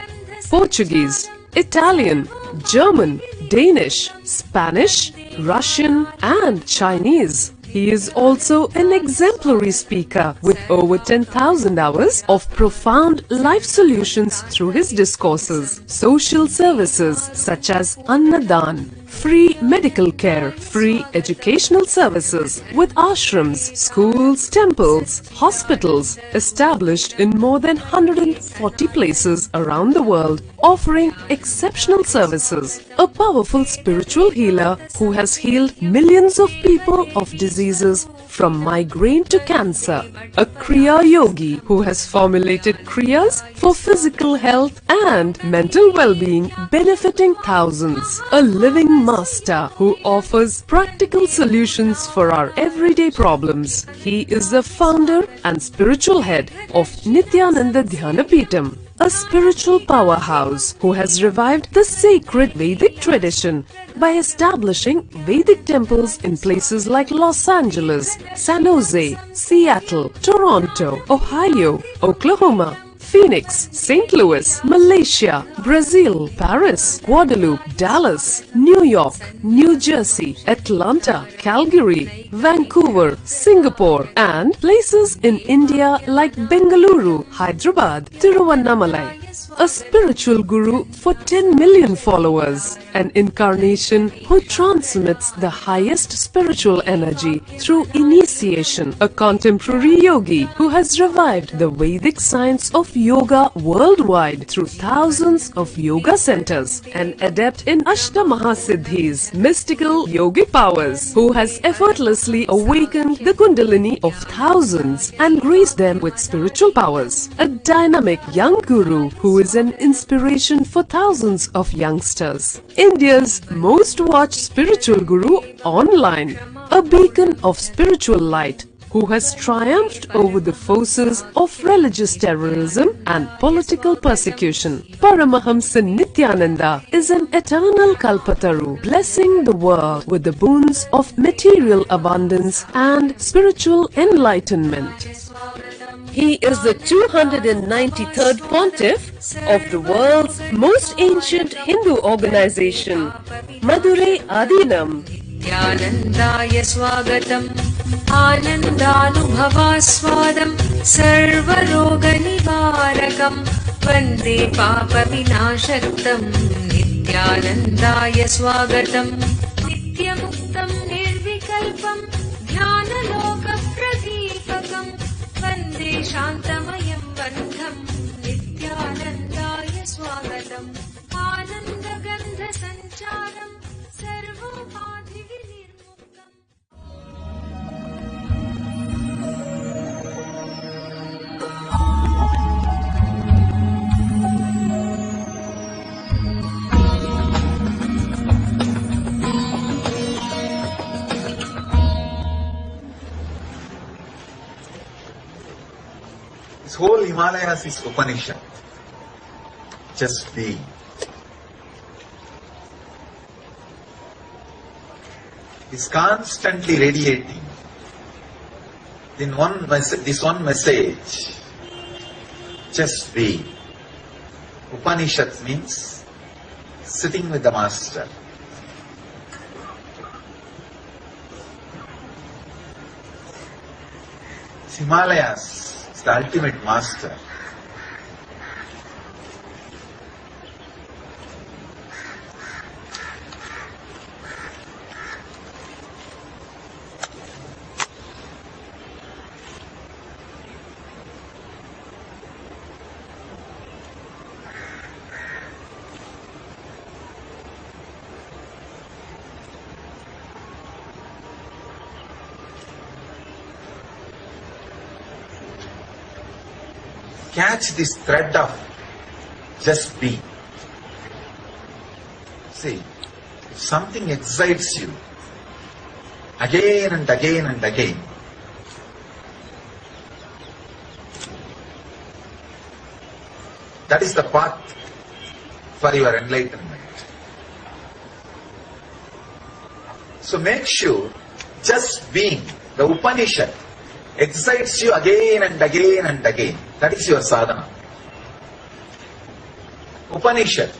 Portuguese, Italian, German, Danish, Spanish, Russian and Chinese. He is also an exemplary speaker with over 10,000 hours of profound life solutions through his discourses. Social services such as Annadan, free medical care, free educational services with ashrams, schools, temples, hospitals established in more than 140 places around the world, offering exceptional services. A powerful spiritual healer who has healed millions of people of diseases from migraine to cancer. A Kriya Yogi who has formulated Kriyas for physical health and mental well-being, benefiting thousands. A living master who offers practical solutions for our everyday problems. He is the founder and spiritual head of Nithyananda Dhyanapitham, a spiritual powerhouse who has revived the sacred Vedic tradition by establishing Vedic temples in places like Los Angeles, San Jose, Seattle, Toronto, Ohio, Oklahoma, Phoenix, St. Louis, Malaysia, Brazil, Paris, Guadeloupe, Dallas, New York, New Jersey, Atlanta, Calgary, Vancouver, Singapore, and places in India like Bengaluru, Hyderabad, Tiruvannamalai, a spiritual guru for 10 million followers, an incarnation who transmits the highest spiritual energy through initiation, a contemporary yogi who has revived the Vedic science of yoga worldwide through thousands of yoga centers, an adept in Ashtamaha-siddhis, mystical yogic powers, who has effortlessly awakened the Kundalini of thousands and graced them with spiritual powers, a dynamic young guru who is an inspiration for thousands of youngsters, India's most watched spiritual guru online, a beacon of spiritual light who has triumphed over the forces of religious terrorism and political persecution. Paramahamsa Nithyananda is an eternal Kalpataru, blessing the world with the boons of material abundance and spiritual enlightenment. He is the 293rd Pontiff of the world's most ancient Hindu organization, Madurai Adinam. Nithyanandaya swagatam Anandanubhavaswadam Sarvaroganivarakam Vande Papa Vinashaktam Nithyanandaya swagatam Nityamuktam Nirvikalpam Dhyanaloka Pradipakam Vande Shantamayam Bandham Nithyanandaya swagatam Anandagandha Sancharam Sarvopadi Vinirmuktam. This whole Himalayas is Upanishad. Just be. Is constantly radiating in this one message. Just be. Upanishad means sitting with the master. Himalayas is the ultimate master. Catch this thread of just be. See, if something excites you again and again and again, that is the path for your enlightenment. So make sure just being, the Upanishad, excites you again and again and again. That is your sadhana. Upanishad,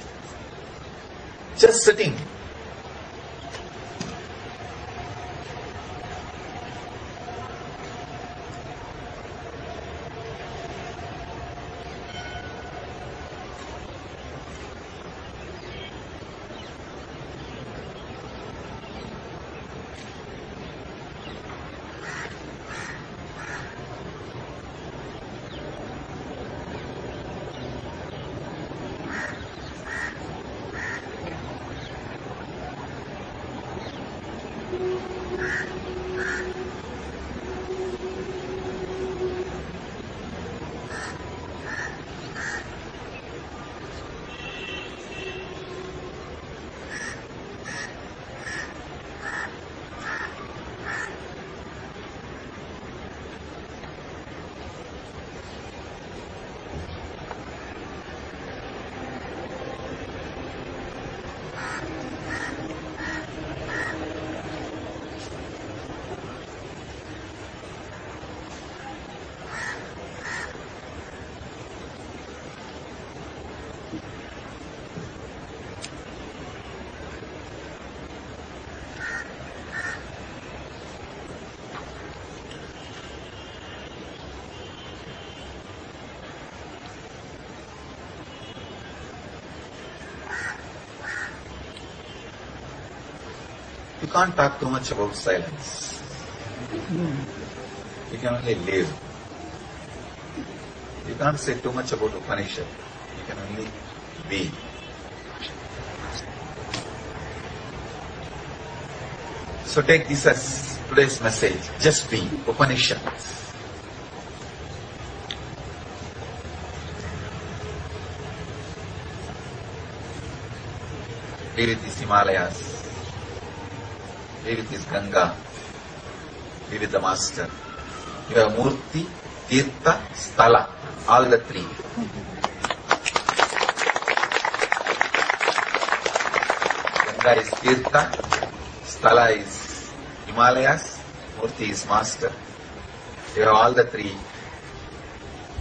just sitting. You can't talk too much about silence. You can only live. You can't say too much about Upanishad. You can only be. So take this as today's message. Just be. Upanishad. Be with these Himalayas. Be with this Ganga. Be with the Master. You have Murti, Tirtha, Sthala. All the three. Ganga is Tirtha, Sthala is Himalayas, Murti is Master. You have all the three.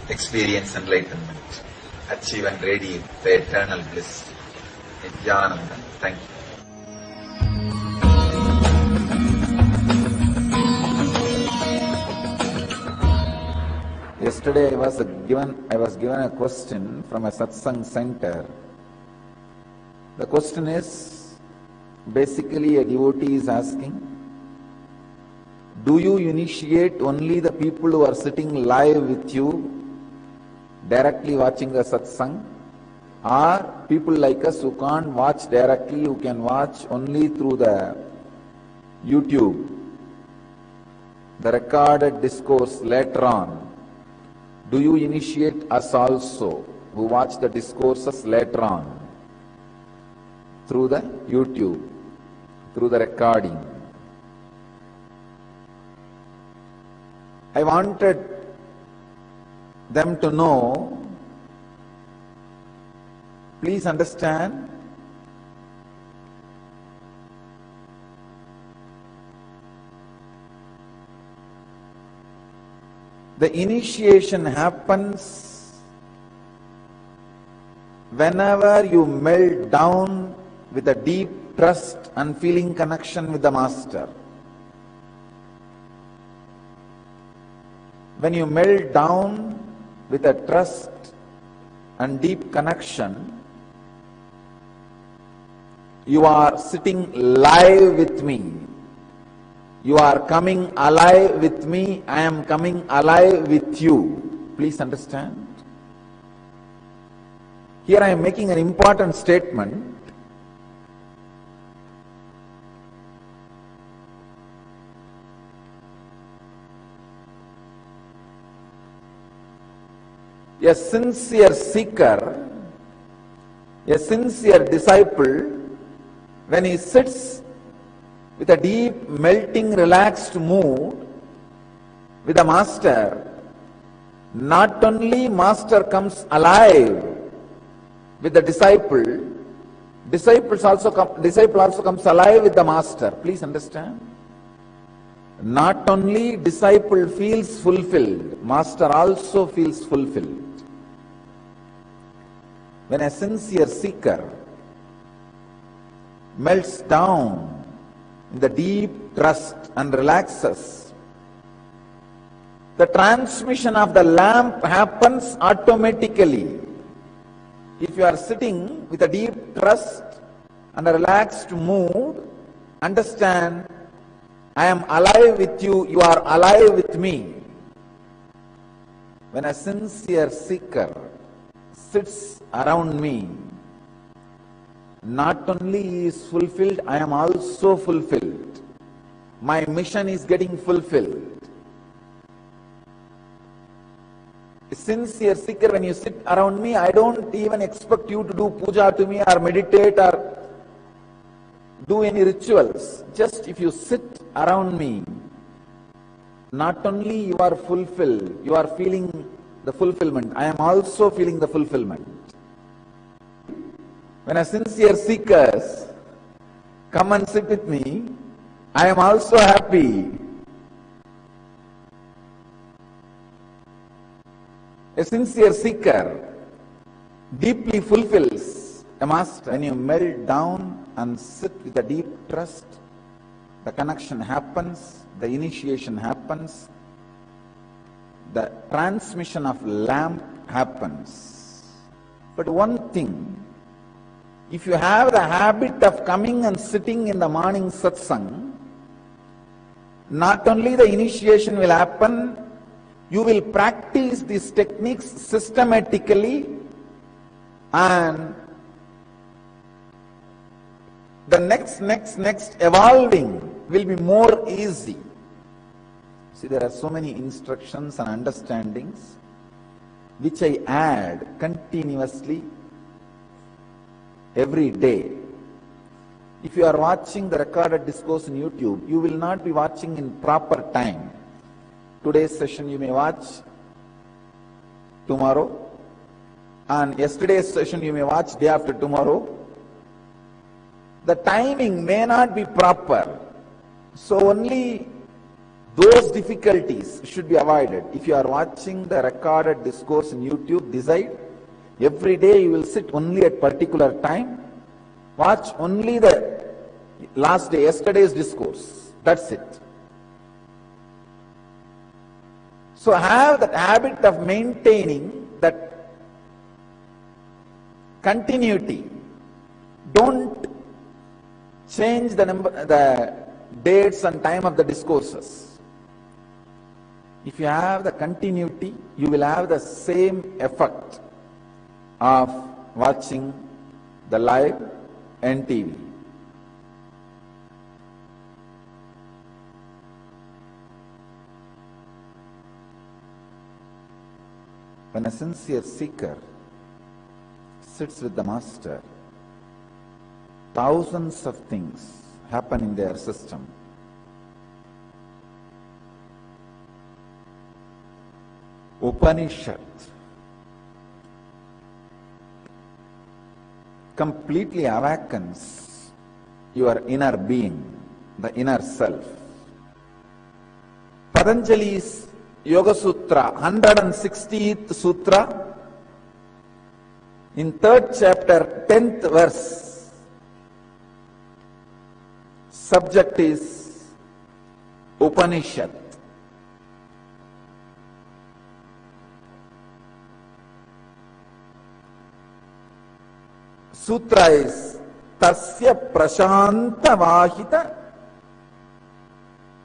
Experience enlightenment. Achieve and radiate the eternal bliss. Nithyananda. Thank you. Yesterday I was given a question from a satsang center. The question is, basically a devotee is asking, do you initiate only the people who are sitting live with you, directly watching the satsang, or people like us who can't watch directly, who can watch only through the YouTube, the recorded discourse later on? Do you initiate us also, who watch the discourses later on, through the YouTube, through the recording? I wanted them to know, please understand, the initiation happens whenever you melt down with a deep trust and feeling connection with the Master. When you melt down with a trust and deep connection, you are sitting live with me. You are coming alive with me, I am coming alive with you. Please understand. Here I am making an important statement. A sincere seeker, a sincere disciple, when he sits with a deep, melting, relaxed mood with the Master, not only Master comes alive with the disciple, disciple also comes alive with the Master. Please understand. Not only disciple feels fulfilled, Master also feels fulfilled. When a sincere seeker melts down in the deep trust and relaxes, the transmission of the lamp happens automatically. If you are sitting with a deep trust and a relaxed mood, understand, I am alive with you, you are alive with me. When a sincere seeker sits around me, not only he is fulfilled, I am also fulfilled. My mission is getting fulfilled. A sincere seeker, when you sit around me, I don't even expect you to do puja to me or meditate or do any rituals. Just if you sit around me, not only you are fulfilled, you are feeling the fulfillment, I am also feeling the fulfillment. When a sincere seekers come and sit with me, I am also happy. A sincere seeker deeply fulfills a Master. When you melt down and sit with a deep trust, the connection happens, the initiation happens, the transmission of lamp happens. But one thing, If you have the habit of coming and sitting in the morning satsang, not only the initiation will happen, you will practice these techniques systematically, and the next evolving will be more easy. See, there are so many instructions and understandings which I add continuously every day. If you are watching the recorded discourse on YouTube, you will not be watching in proper time. Today's session you may watch tomorrow, and yesterday's session you may watch day after tomorrow. The timing may not be proper, so only those difficulties should be avoided. If you are watching the recorded discourse on YouTube, decide every day you will sit only at particular time, watch only the last day, yesterday's discourse. That's it. So have that habit of maintaining that continuity. Don't change the dates and time of the discourses. If you have the continuity, you will have the same effect of watching the live NTV. When a sincere seeker sits with the master, thousands of things happen in their system. Upanishad completely awakens your inner being, the inner self. Patanjali's Yoga Sutra, 160th Sutra, in 3rd chapter, 10th verse, subject is Upanishad. Sutra is Tasya Prashanta Vahita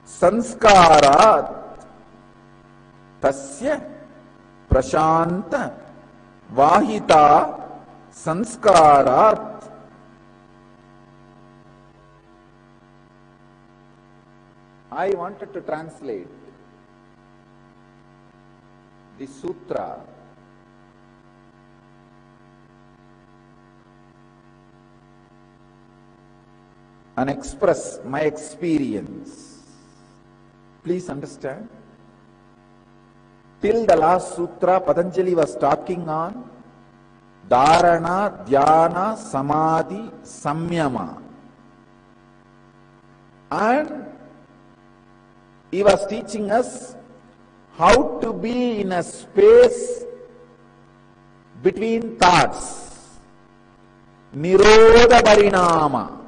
Sanskarat. Tasya Prashanta Vahita Sanskarat. I wanted to translate the sutra and express my experience. Please understand. Till the last sutra, Patanjali was talking on Dharana, Dhyana, Samadhi, Samyama. And he was teaching us how to be in a space between thoughts. Nirodha Parinama.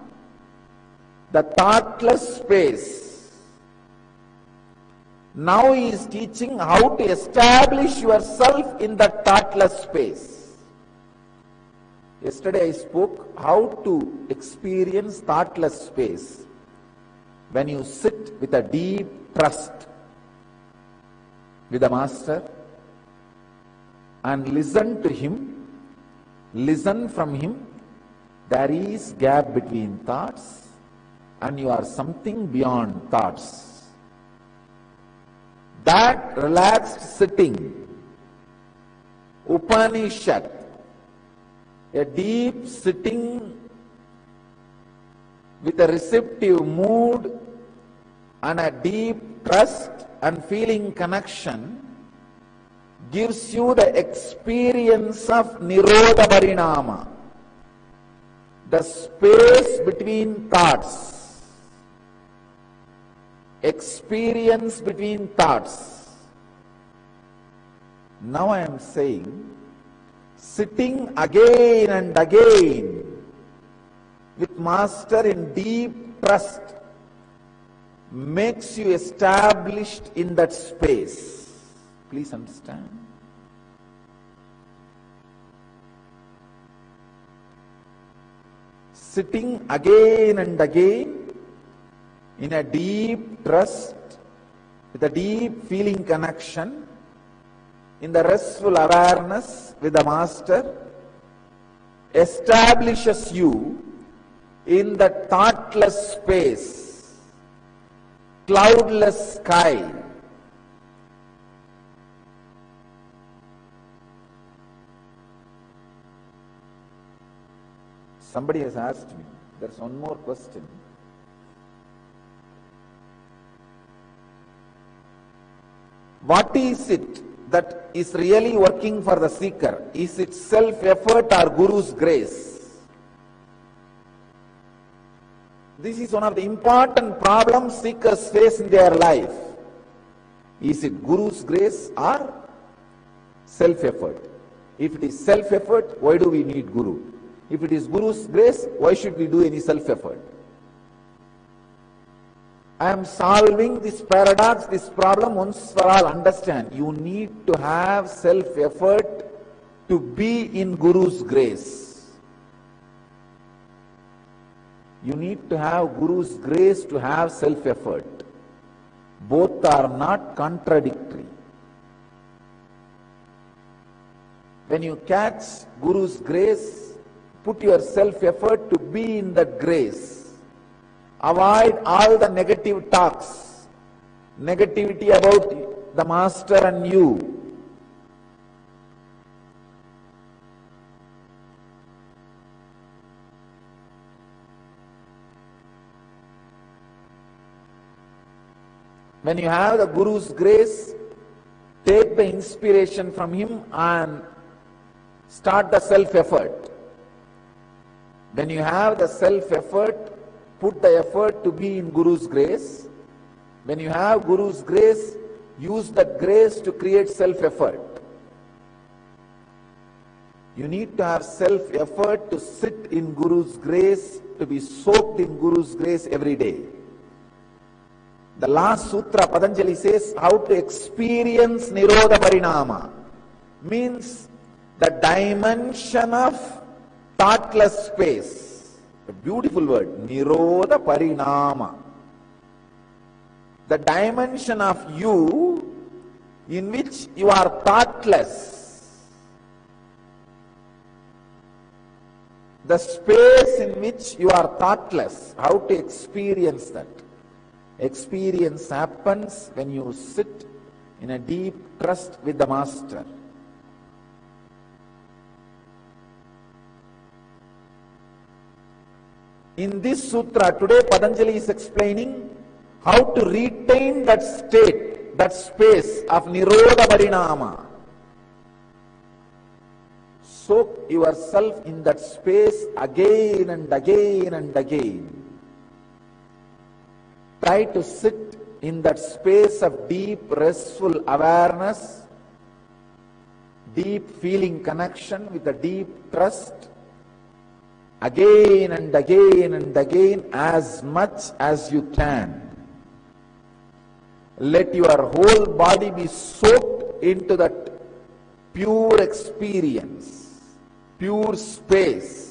The thoughtless space. Now he is teaching how to establish yourself in the thoughtless space. Yesterday I spoke how to experience thoughtless space when you sit with a deep trust with the master and listen to him, listen from him. There is gap between thoughts and you are something beyond thoughts. That relaxed sitting, Upanishad, a deep sitting with a receptive mood and a deep trust and feeling connection, gives you the experience of Nirodha Parinama, the space between thoughts. Experience between thoughts. Now I am saying, sitting again and again with master in deep trust makes you established in that space. Please understand. sitting again and again in a deep trust, with a deep feeling connection, in the restful awareness with the Master, establishes you in the thoughtless space, cloudless sky. Somebody has asked me, there's one more question. What is it that is really working for the seeker? Is it self-effort or Guru's grace? This is one of the important problems seekers face in their life. Is it Guru's grace or self-effort? If it is self-effort, why do we need Guru? If it is Guru's grace, why should we do any self-effort? I am solving this paradox, this problem once for all. Understand, you need to have self-effort to be in Guru's grace. You need to have Guru's grace to have self-effort. Both are not contradictory. When you catch Guru's grace, put your self-effort to be in that grace. Avoid all the negative talks, negativity about the Master and you. When you have the Guru's grace, take the inspiration from him and start the self-effort. When you have the self-effort, put the effort to be in Guru's grace. When you have Guru's grace, use that grace to create self-effort. You need to have self-effort to sit in Guru's grace, to be soaked in Guru's grace every day. The last sutra, Patanjali says, how to experience Nirodha Parinama, means the dimension of thoughtless space. A beautiful word, Nirodha Parinama. The dimension of you in which you are thoughtless. The space in which you are thoughtless. How to experience that? Experience happens when you sit in a deep trust with the Master. In this sutra, today Patanjali is explaining how to retain that state, that space of Nirodha Parinama. Soak yourself in that space again and again and again. Try to sit in that space of deep restful awareness, deep feeling connection with a deep trust, again and again and again, as much as you can. Let your whole body be soaked into that pure experience, pure space.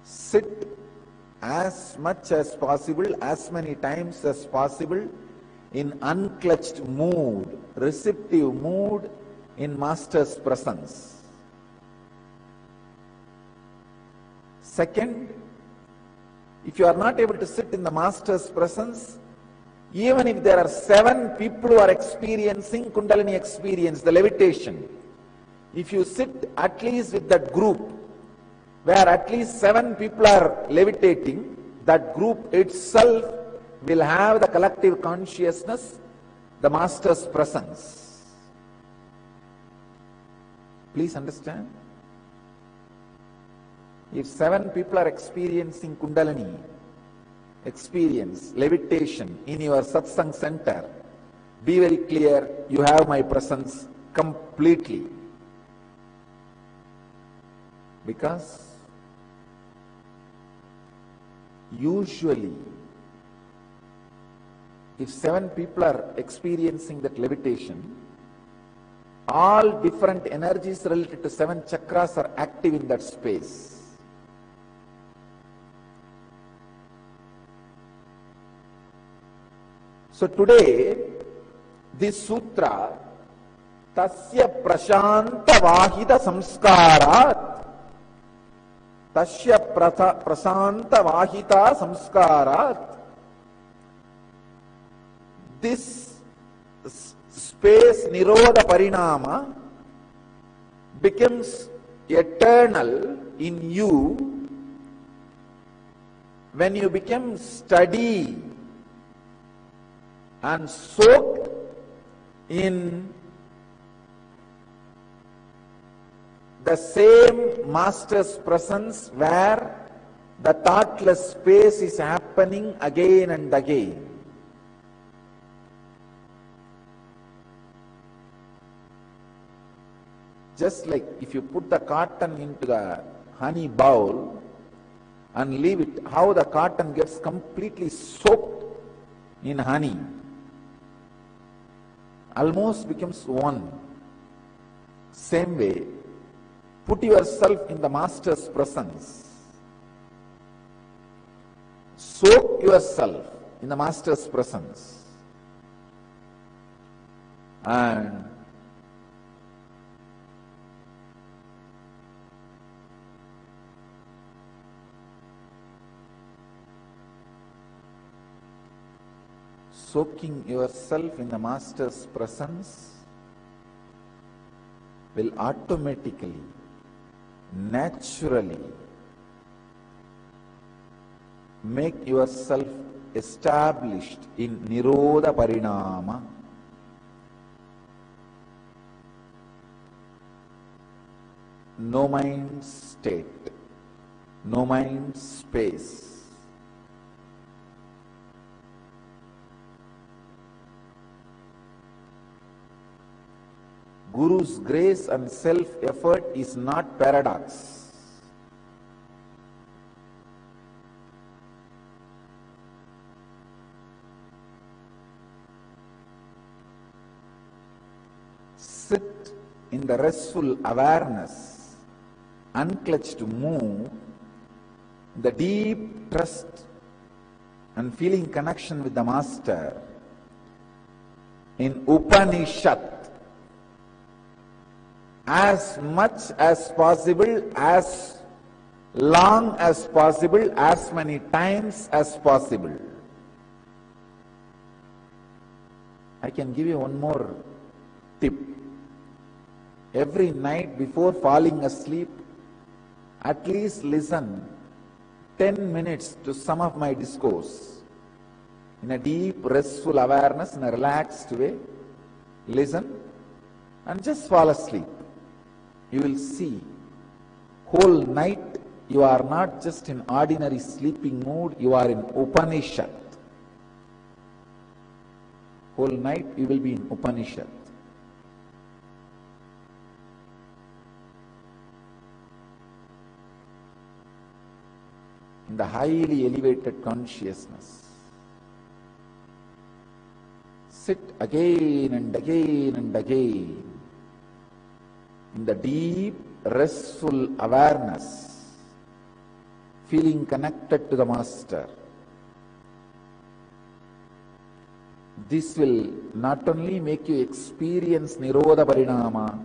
Sit as much as possible, as many times as possible, in unclutched mood, receptive mood, in Master's presence. Second, if you are not able to sit in the Master's presence, even if there are 7 people who are experiencing Kundalini experience, the levitation, if you sit at least with that group, where at least 7 people are levitating, that group itself will have the collective consciousness, the Master's presence. Please understand. If 7 people are experiencing Kundalini experience, levitation in your satsang center, be very clear, you have my presence completely. Because usually if 7 people are experiencing that levitation, all different energies related to 7 chakras are active in that space. So today, this sutra, Tasya Prashanta Vahita Samskarat, Tasya Prashanta Vahita Samskarat, this space Nirodha Parinama becomes eternal in you when you become steady and soaked in the same Master's presence where the thoughtless space is happening again and again. Just like if you put the cotton into the honey bowl and leave it, how the cotton gets completely soaked in honey, almost becomes one. Same way, put yourself in the Master's presence. Soak yourself in the Master's presence. And soaking yourself in the Master's presence will automatically, naturally make yourself established in Nirodha Parinama. No mind state, no mind space. Guru's grace and self-effort is not paradox. Sit in the restful awareness, unclutched move, the deep trust and feeling connection with the Master in Upanishad. As much as possible, as long as possible, as many times as possible. I can give you one more tip. Every night before falling asleep, at least listen 10 minutes to some of my discourse in a deep, restful awareness, in a relaxed way. Listen and just fall asleep. You will see, whole night you are not just in ordinary sleeping mood, you are in Upanishad. Whole night you will be in Upanishad. In the highly elevated consciousness. Sit again and again and again in the deep, restful awareness, feeling connected to the Master. This will not only make you experience Nirodha Parinama,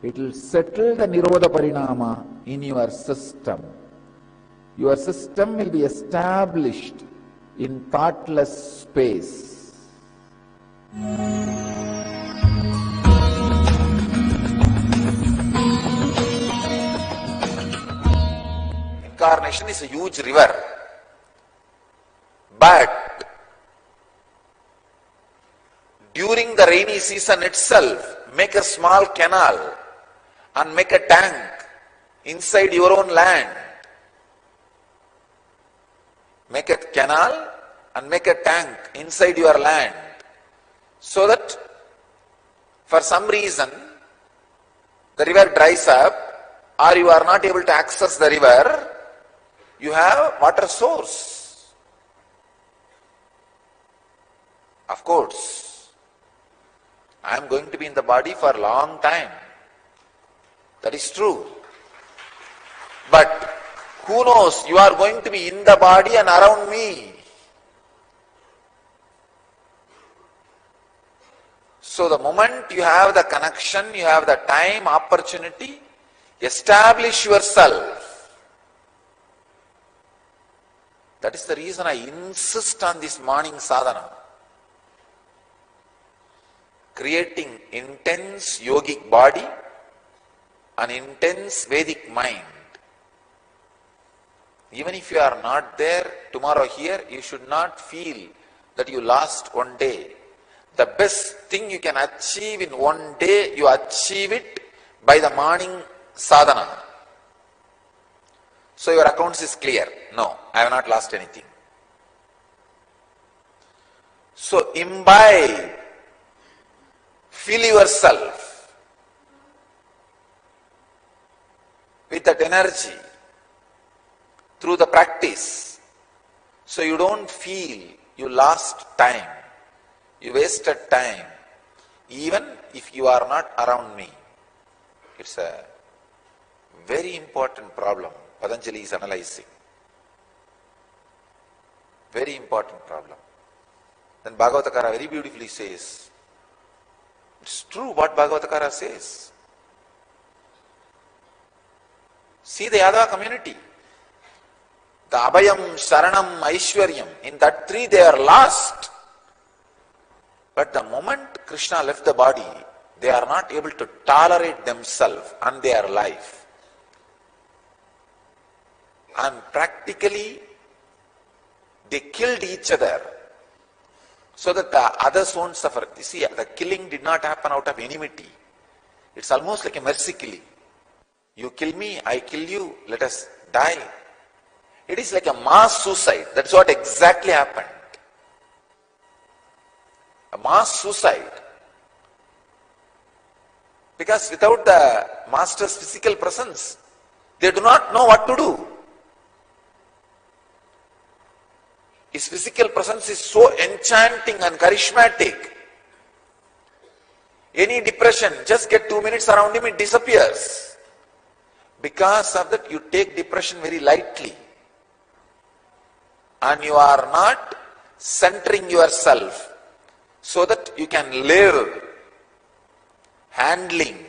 it will settle the Nirodha Parinama in your system. Your system will be established in thoughtless space. Incarnation is a huge river, but during the rainy season itself, make a small canal and make a tank inside your own land. Make a canal and make a tank inside your land, so that for some reason the river dries up or you are not able to access the river, you have water source. Of course, I am going to be in the body for a long time. That is true. But who knows, you are going to be in the body and around me. So the moment you have the connection, you have the time, opportunity, establish yourself. That is the reason I insist on this morning sadhana. Creating intense yogic body, an intense Vedic mind. Even if you are not there tomorrow here, you should not feel that you lost one day. The best thing you can achieve in one day, you achieve it by the morning sadhana. So your accounts is clear. No, I have not lost anything. So imbibe, fill yourself with that energy through the practice. So you don't feel you lost time. You wasted time, even if you are not around me. It's a very important problem Patanjali is analyzing. Very important problem. Then Bhagavatakara very beautifully says, it's true what Bhagavatakara says. See the Yadava community. The Abhayam, Sharanam, Aishwaryam, in that three they are lost. But the moment Krishna left the body, they are not able to tolerate themselves and their life. And practically, they killed each other so that the others won't suffer. You see, the killing did not happen out of enmity. It's almost like a mercy killing. You kill me, I kill you, let us die. It is like a mass suicide. That's what exactly happened. A mass suicide. Because without the master's physical presence, they do not know what to do. His physical presence is so enchanting and charismatic. Any depression, just get 2 minutes around him, it disappears. Because of that, you take depression very lightly. And you are not centering yourself so that you can live handling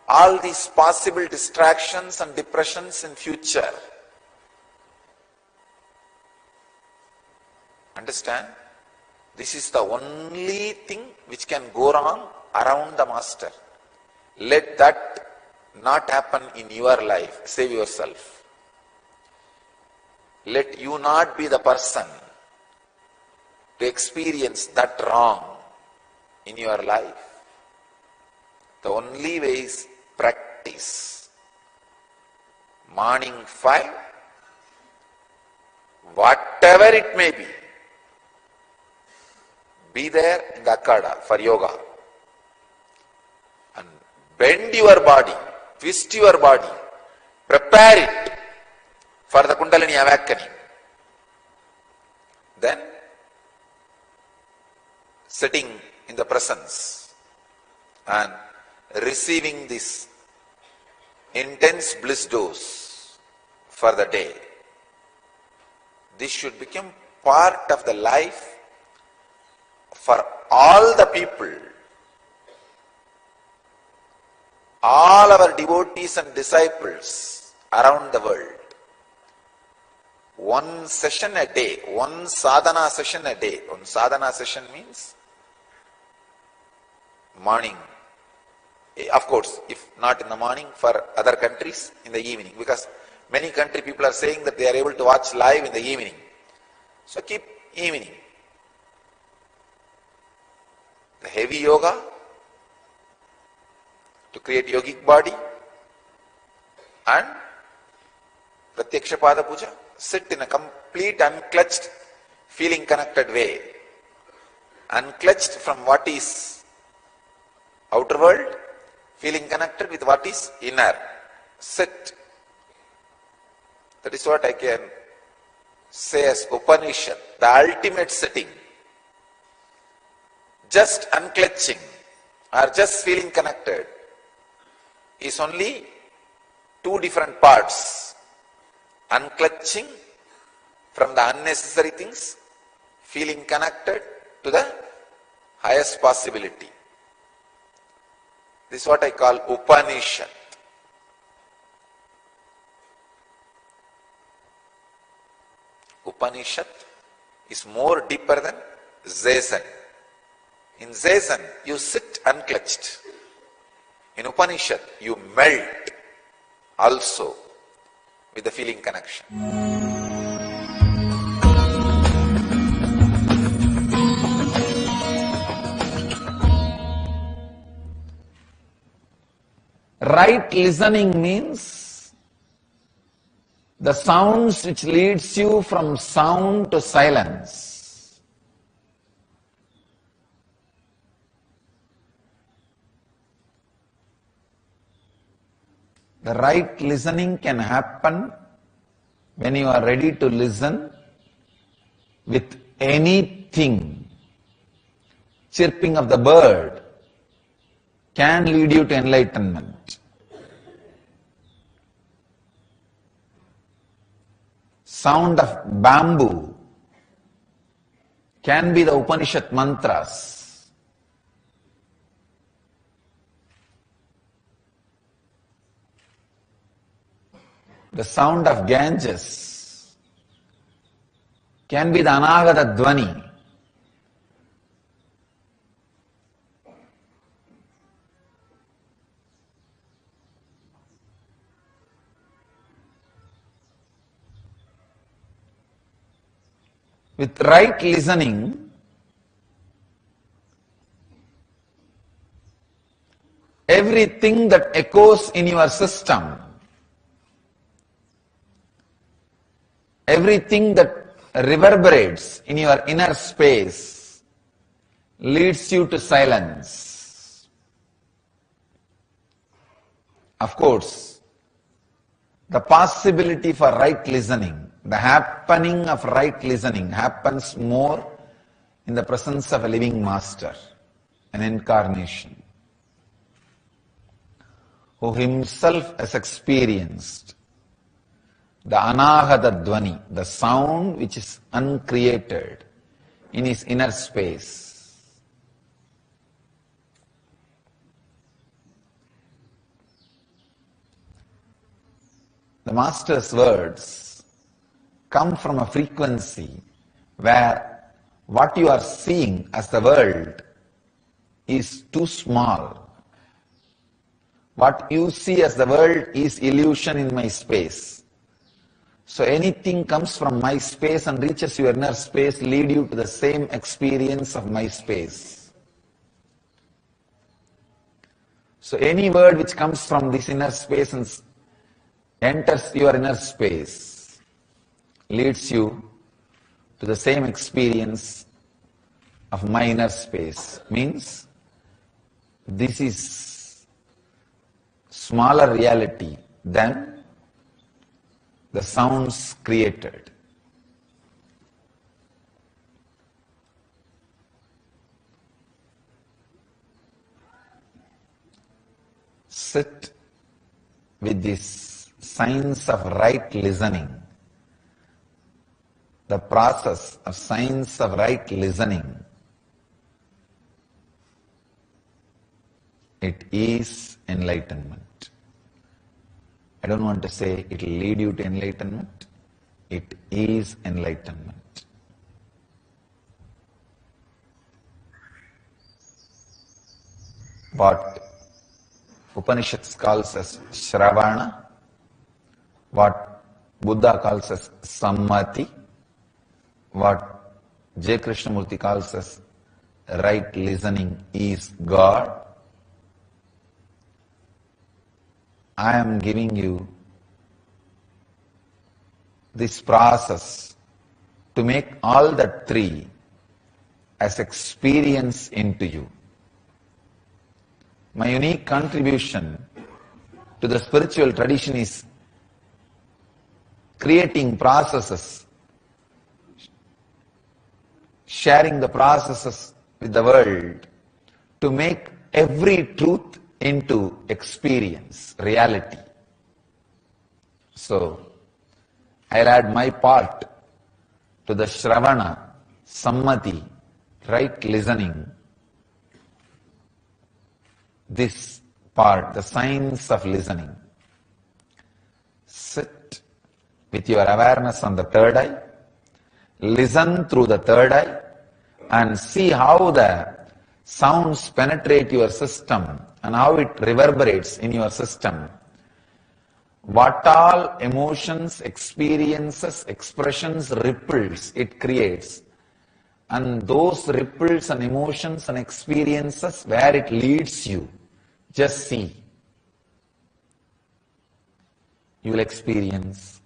all these possible distractions and depressions in future. Understand? This is the only thing which can go wrong around the master. Let that not happen in your life. Save yourself. Let you not be the person to experience that wrong in your life. The only way is practice. Morning 5, whatever it may be there in the Akada for yoga. And bend your body, twist your body, prepare it for the Kundalini awakening. Then, sitting in the presence and receiving this intense bliss dose for the day. This should become part of the life for all the people, all our devotees and disciples around the world. One session a day, one sadhana session a day. One sadhana session means morning. Of course, if not in the morning, for other countries, in the evening. Because many country people are saying that they are able to watch live in the evening. So keep evening. The heavy yoga to create yogic body and Pratyaksha Pada Puja. Sit in a complete unclutched, feeling connected way. Unclutched from what is outer world, feeling connected with what is inner. Sit. That is what I can say as Upanishad, the ultimate sitting. just unclutching or just feeling connected is only two different parts. Unclutching from the unnecessary things, feeling connected to the highest possibility. This is what I call Upanishad. Upanishad is more deeper than Zazen. In Zazen, you sit unclutched. In Upanishad, you melt also with the feeling connection. Right listening means the sounds which leads you from sound to silence. The right listening can happen when you are ready to listen with anything. Chirping of the bird can lead you to enlightenment. Sound of bamboo can be the Upanishad mantras. The sound of Ganges can be the Anagata Dvani. With right listening, everything that echoes in your system, everything that reverberates in your inner space leads you to silence. Of course, the possibility for right listening, the happening of right listening happens more in the presence of a living master, an incarnation, who himself has experienced the Anahata Dvani, the sound which is uncreated in his inner space. The master's words come from a frequency where what you are seeing as the world is too small. What you see as the world is illusion in my space. So anything comes from my space and reaches your inner space lead you to the same experience of my space. So any word which comes from this inner space and enters your inner space leads you to the same experience of my inner space. Means this is smaller reality than the sounds created. Sit with this science of right listening. The process of science of right listening, it is enlightenment. I don't want to say it will lead you to enlightenment. It is enlightenment. What Upanishads calls as Shravana, what Buddha calls as Sammati, what J. Krishnamurti calls as right listening is God. I am giving you this process to make all the three as experience into you. My unique contribution to the spiritual tradition is creating processes, sharing the processes with the world to make every truth into experience, reality. So, I'll add my part to the Shravana, Sammati, right listening. This part, the science of listening. Sit with your awareness on the third eye, listen through the third eye, and see how the sounds penetrate your system and how it reverberates in your system. What all emotions, experiences, expressions, ripples it creates. And those ripples and emotions and experiences, where it leads you, just see. You will experience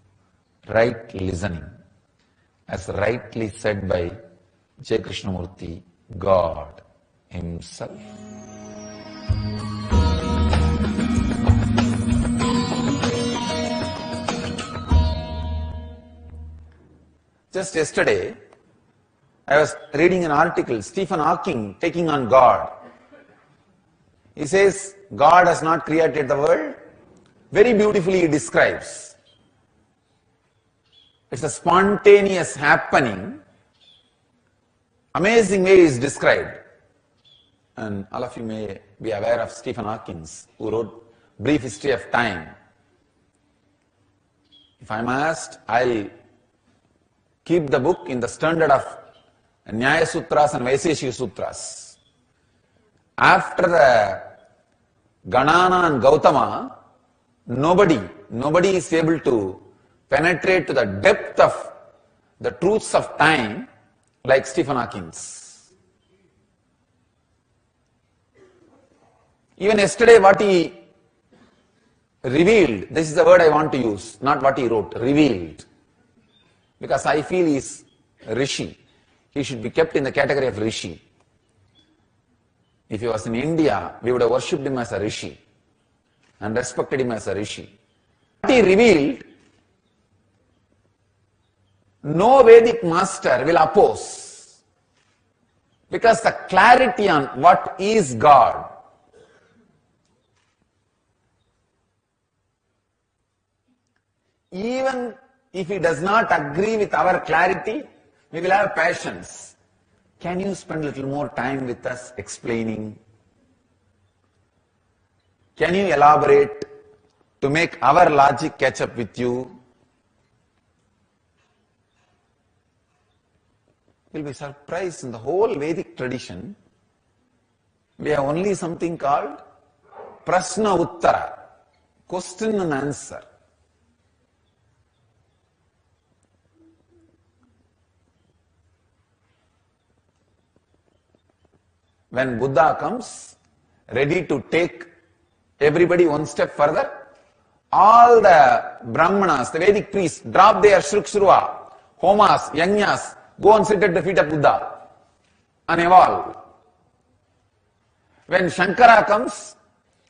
right listening, as rightly said by J. Krishnamurti, God Himself. Just yesterday, I was reading an article, Stephen Hawking taking on God. He says, God has not created the world. Very beautifully he describes. It's a spontaneous happening. Amazing way is described. And all of you may be aware of Stephen Hawking, who wrote Brief History of Time. If I'm asked, I'll keep the book in the standard of Nyaya Sutras and Vaisheshika Sutras. After the Ganana and Gautama, nobody is able to penetrate to the depth of the truths of time like Stephen Hawking. Even yesterday what he revealed, this is the word I want to use, not what he wrote, revealed. Because I feel he is Rishi. He should be kept in the category of Rishi. If he was in India, we would have worshipped him as a Rishi and respected him as a Rishi. What he revealed, no Vedic master will oppose. Because the clarity on what is God, even if he does not agree with our clarity, we will have patience. Can you spend a little more time with us explaining? Can you elaborate to make our logic catch up with you? You'll be surprised, in the whole Vedic tradition, we have only something called Prasna Uttara, question and answer. When Buddha comes, ready to take everybody one step further, all the Brahmanas, the Vedic priests, drop their Shrukshruva, Homas, Yajnas, go and sit at the feet of Buddha and evolve. When Shankara comes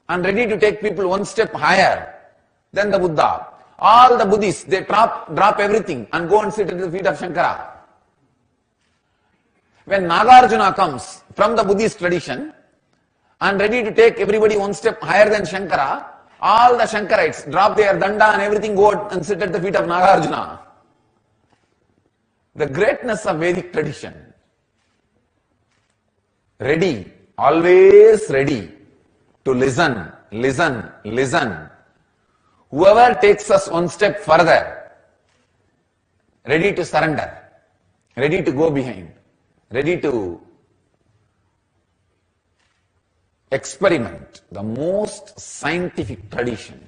and ready to take people one step higher than the Buddha, all the Buddhists, they drop everything and go and sit at the feet of Shankara. When Nagarjuna comes from the Buddhist tradition and ready to take everybody one step higher than Shankara, all the Shankarites drop their danda and everything, go out and sit at the feet of Nagarjuna. The greatness of Vedic tradition. Ready, always ready to listen, listen, listen. Whoever takes us one step further, ready to surrender, ready to go behind, ready to experiment, the most scientific tradition.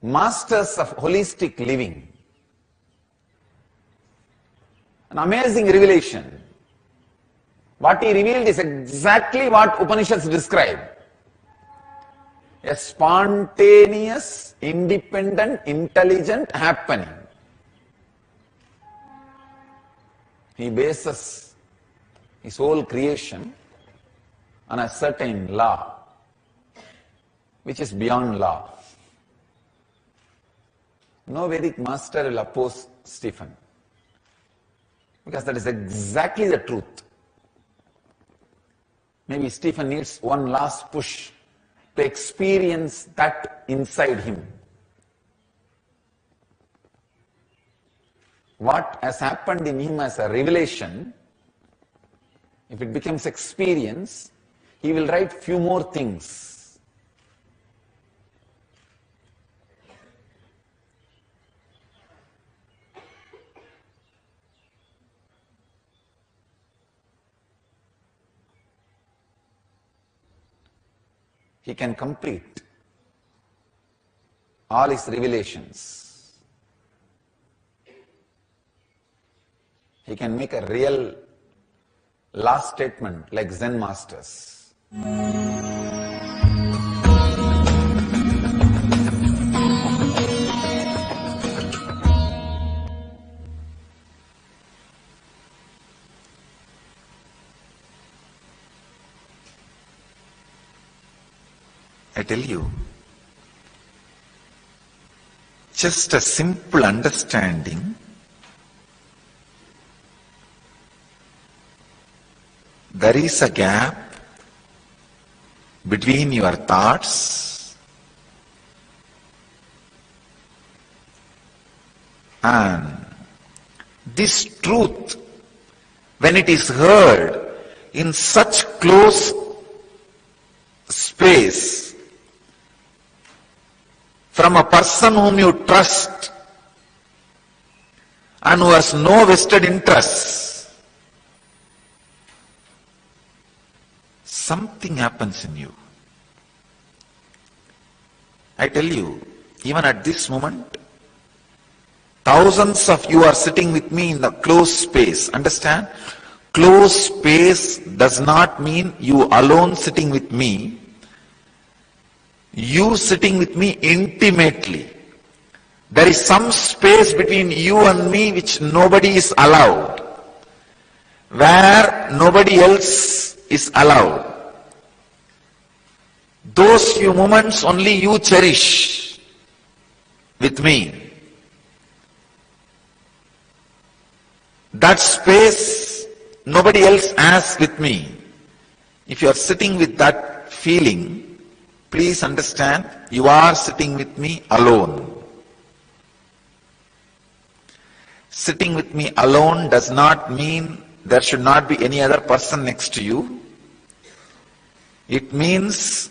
Masters of holistic living. An amazing revelation. What he revealed is exactly what Upanishads describe. A spontaneous, independent, intelligent happening. He bases his whole creation on a certain law. which is beyond law. No Vedic master will oppose Stephen, because that is exactly the truth. Maybe Stephen needs one last push to experience that inside him. What has happened in him as a revelation, if it becomes experience, he will write few more things. He can complete all his revelations. He can make a real last statement like Zen masters. I tell you, just a simple understanding there is a gap between your thoughts and this truth, when it is heard in such close space from a person whom you trust and who has no vested interest, something happens in you. I tell you, even at this moment, thousands of you are sitting with me in the closed space. Understand? Closed space does not mean you alone sitting with me. You sitting with me intimately. There is some space between you and me which nobody is allowed, where nobody else is allowed. Those few moments only you cherish with me. That space nobody else has with me. If you are sitting with that feeling, please understand, you are sitting with me alone. Sitting with me alone does not mean there should not be any other person next to you. It means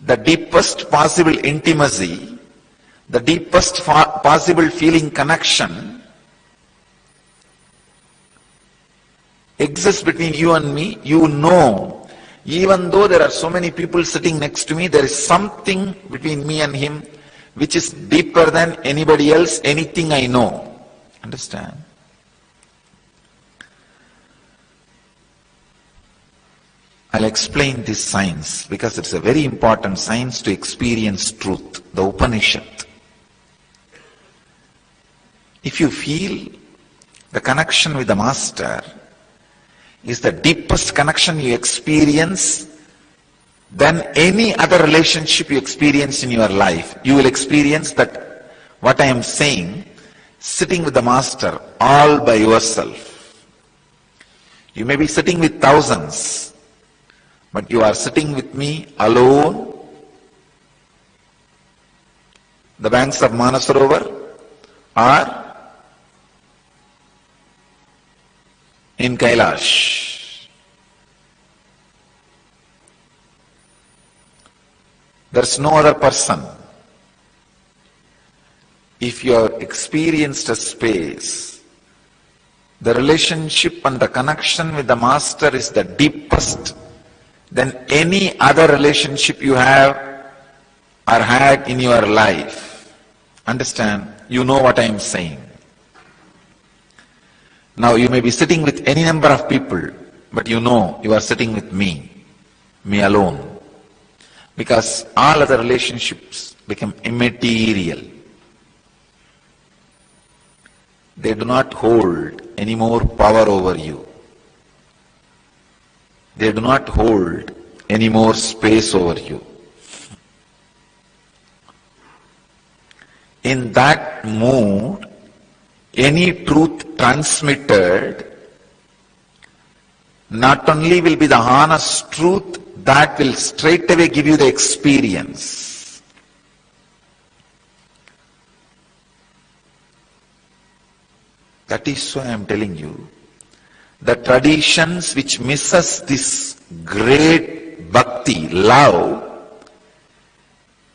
the deepest possible intimacy, the deepest possible feeling connection exists between you and me. You know, even though there are so many people sitting next to me, there is something between me and him which is deeper than anybody else, anything I know. Understand? I'll explain this science because it's a very important science to experience truth, the Upanishad. If you feel the connection with the Master is the deepest connection you experience than any other relationship you experience in your life, you will experience that what I am saying, sitting with the Master all by yourself. You may be sitting with thousands, but you are sitting with me alone, the banks of Manasarovar, or in Kailash. There's no other person. If you have experienced a space, the relationship and the connection with the Master is the deepest than any other relationship you have or had in your life. Understand? You know what I am saying. Now you may be sitting with any number of people, but you know you are sitting with me alone. Because all other relationships become immaterial. They do not hold any more power over you. They do not hold any more space over you. in that mood, any truth transmitted not only will be the honest truth, that will straight away give you the experience. That is why I am telling you, the traditions which misses this great bhakti, love,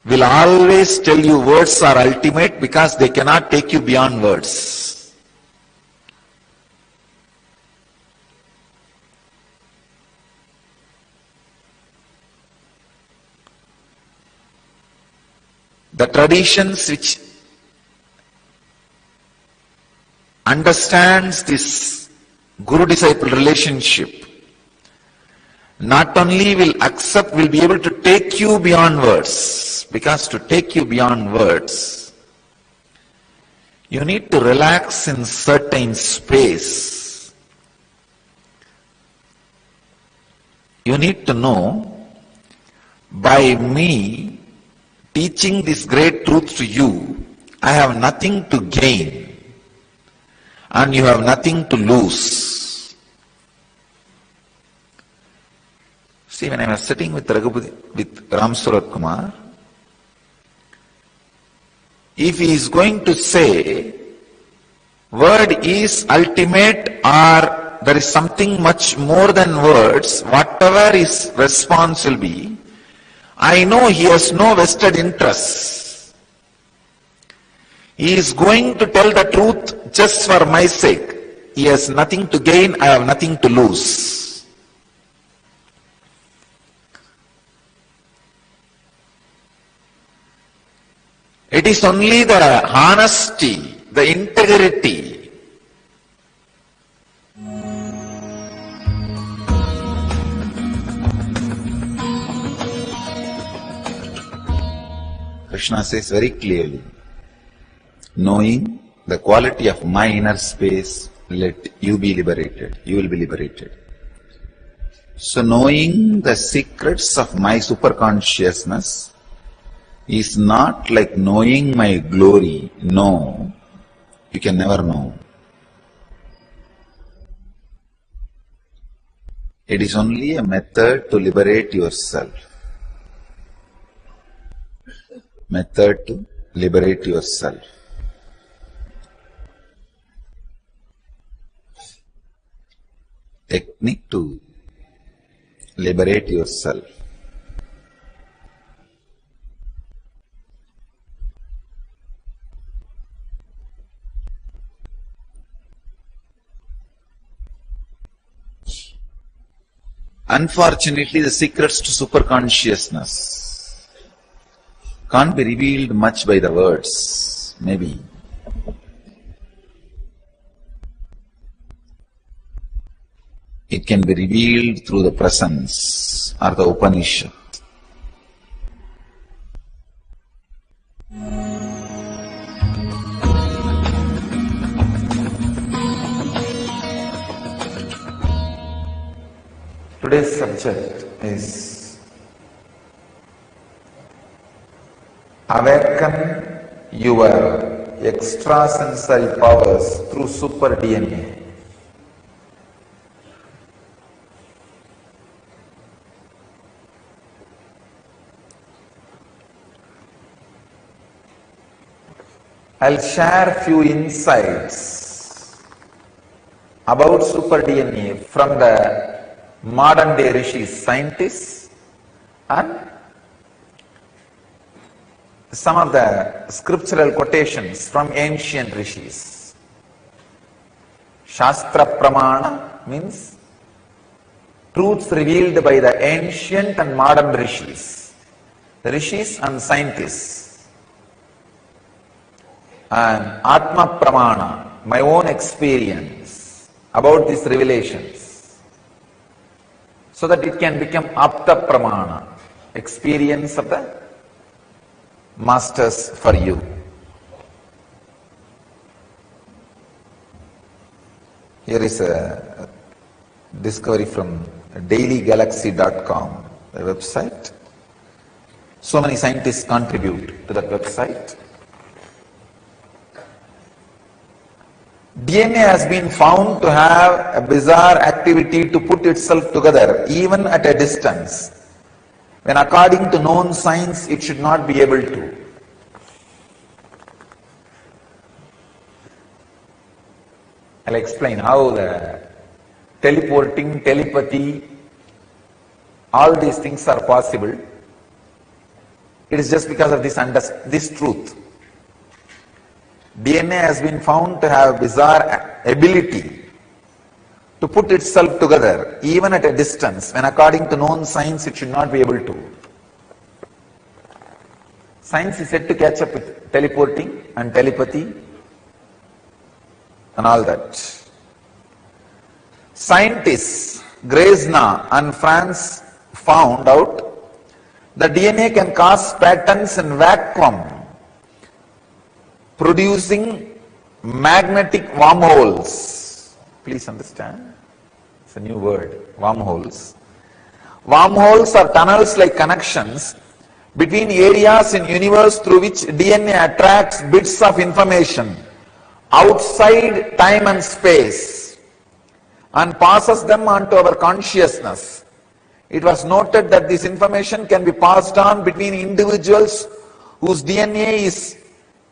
will always tell you words are ultimate because they cannot take you beyond words. The traditions which understands this guru-disciple relationship not only will accept, will be able to take you beyond words. Because to take you beyond words, you need to relax in certain space. You need to know, by me teaching this great truth to you, I have nothing to gain and you have nothing to lose. See, when I was sitting with Ram Surat Kumar, if he is going to say, word is ultimate or there is something much more than words, whatever his response will be, I know he has no vested interest. He is going to tell the truth just for my sake. He has nothing to gain, I have nothing to lose. It is only the honesty, the integrity. Krishna says very clearly, knowing the quality of my inner space, let you be liberated, you will be liberated. So knowing the secrets of my superconsciousness is not like knowing my glory. No, you can never know. It is only a method to liberate yourself. Method to liberate yourself. Technique to liberate yourself. Unfortunately, the secrets to superconsciousness can't be revealed much by the words, maybe. It can be revealed through the presence or the Upanishad. Today's subject is awaken your extrasensory powers through super DNA. I'll share few insights about super DNA from the modern day rishis, scientists, and some of the scriptural quotations from ancient rishis. Shastra Pramana means truths revealed by the ancient and modern rishis, the rishis and scientists. And Atma Pramana, my own experience about these revelations, so that it can become Apta Pramana, experience of the masters for you. Here is a discovery from dailygalaxy.com, a website. So many scientists contribute to that website. DNA has been found to have a bizarre activity to put itself together even at a distance, when according to known science it should not be able to. I'll explain how the teleporting, telepathy, all these things are possible. It is just because of this truth. DNA has been found to have bizarre ability to put itself together even at a distance, when according to known science it should not be able to. Science is said to catch up with teleporting and telepathy and all that. Scientists Grezna and France found out that DNA can cause patterns in vacuum, producing magnetic wormholes. Please understand, it's a new word, wormholes. Wormholes are tunnels like connections between areas in universe through which DNA attracts bits of information outside time and space and passes them on to our consciousness. It was noted that this information can be passed on between individuals whose DNA is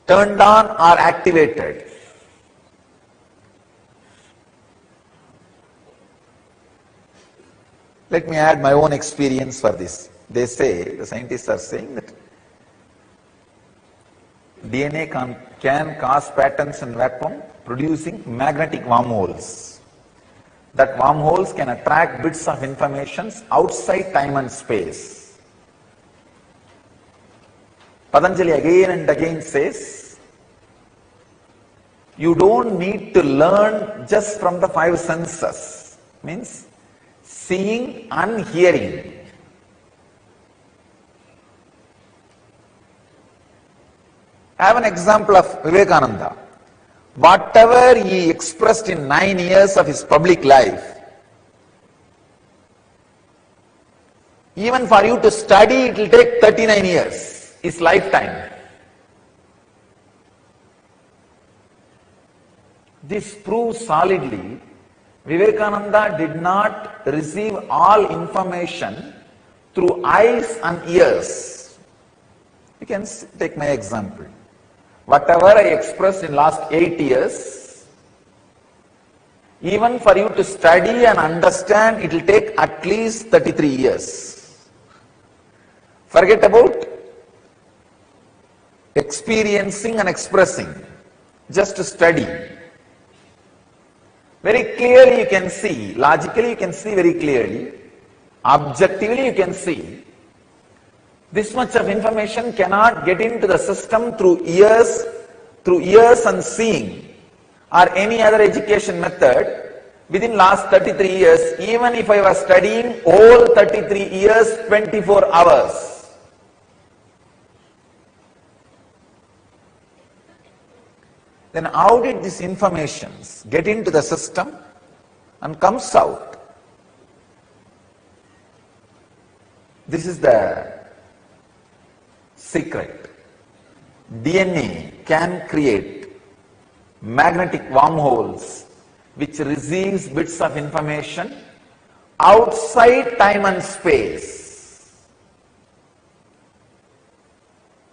turned on or activated. Let me add my own experience for this. They say, the scientists are saying that DNA can cause patterns in vacuum, producing magnetic wormholes. That wormholes can attract bits of information outside time and space. Patanjali again and again says, you don't need to learn just from the five senses. Means seeing and hearing. I have an example of Vivekananda. Whatever he expressed in 9 years of his public life, even for you to study, it will take 39 years, his lifetime. This proves solidly Vivekananda did not receive all information through eyes and ears. You can take my example. Whatever I expressed in last 8 years, even for you to study and understand, it will take at least 33 years. Forget about experiencing and expressing, just to study. Very clearly you can see, logically you can see very clearly, objectively you can see, this much of information cannot get into the system through ears and seeing or any other education method within last 33 years, even if I was studying all 33 years, 24 hours. Then how did this information get into the system and comes out? This is the secret. DNA can create magnetic wormholes which receives bits of information outside time and space.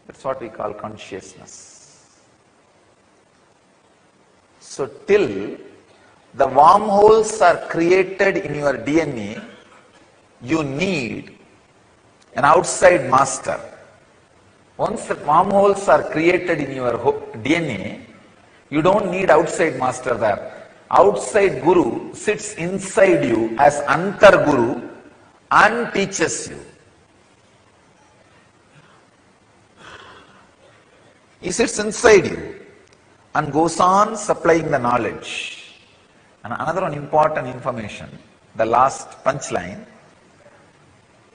That's what we call consciousness. So till the wormholes are created in your DNA, you need an outside master. Once the wormholes are created in your DNA, you don't need outside master there. Outside Guru sits inside you as Antar Guru and teaches you. He sits inside you and goes on supplying the knowledge. And another one important information, the last punchline.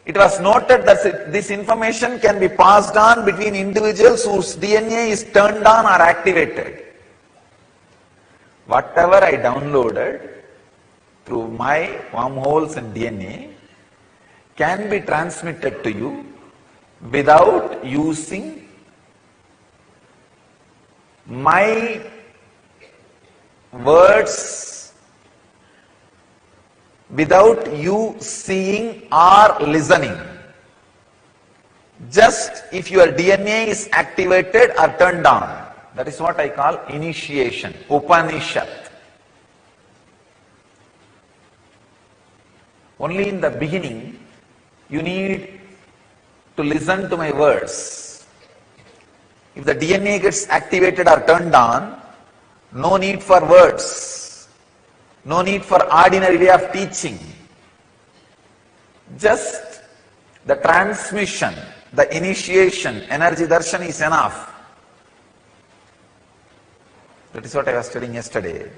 It was noted that this information can be passed on between individuals whose DNA is turned on or activated. Whatever I downloaded through my wormholes in DNA can be transmitted to you without using my words without you seeing or listening. Just if your DNA is activated or turned on. That is what I call initiation, Upanishad. Only in the beginning, you need to listen to my words. If the DNA gets activated or turned on, no need for words, no need for ordinary way of teaching. Just the transmission, the initiation, energy darshan is enough. That is what I was studying yesterday.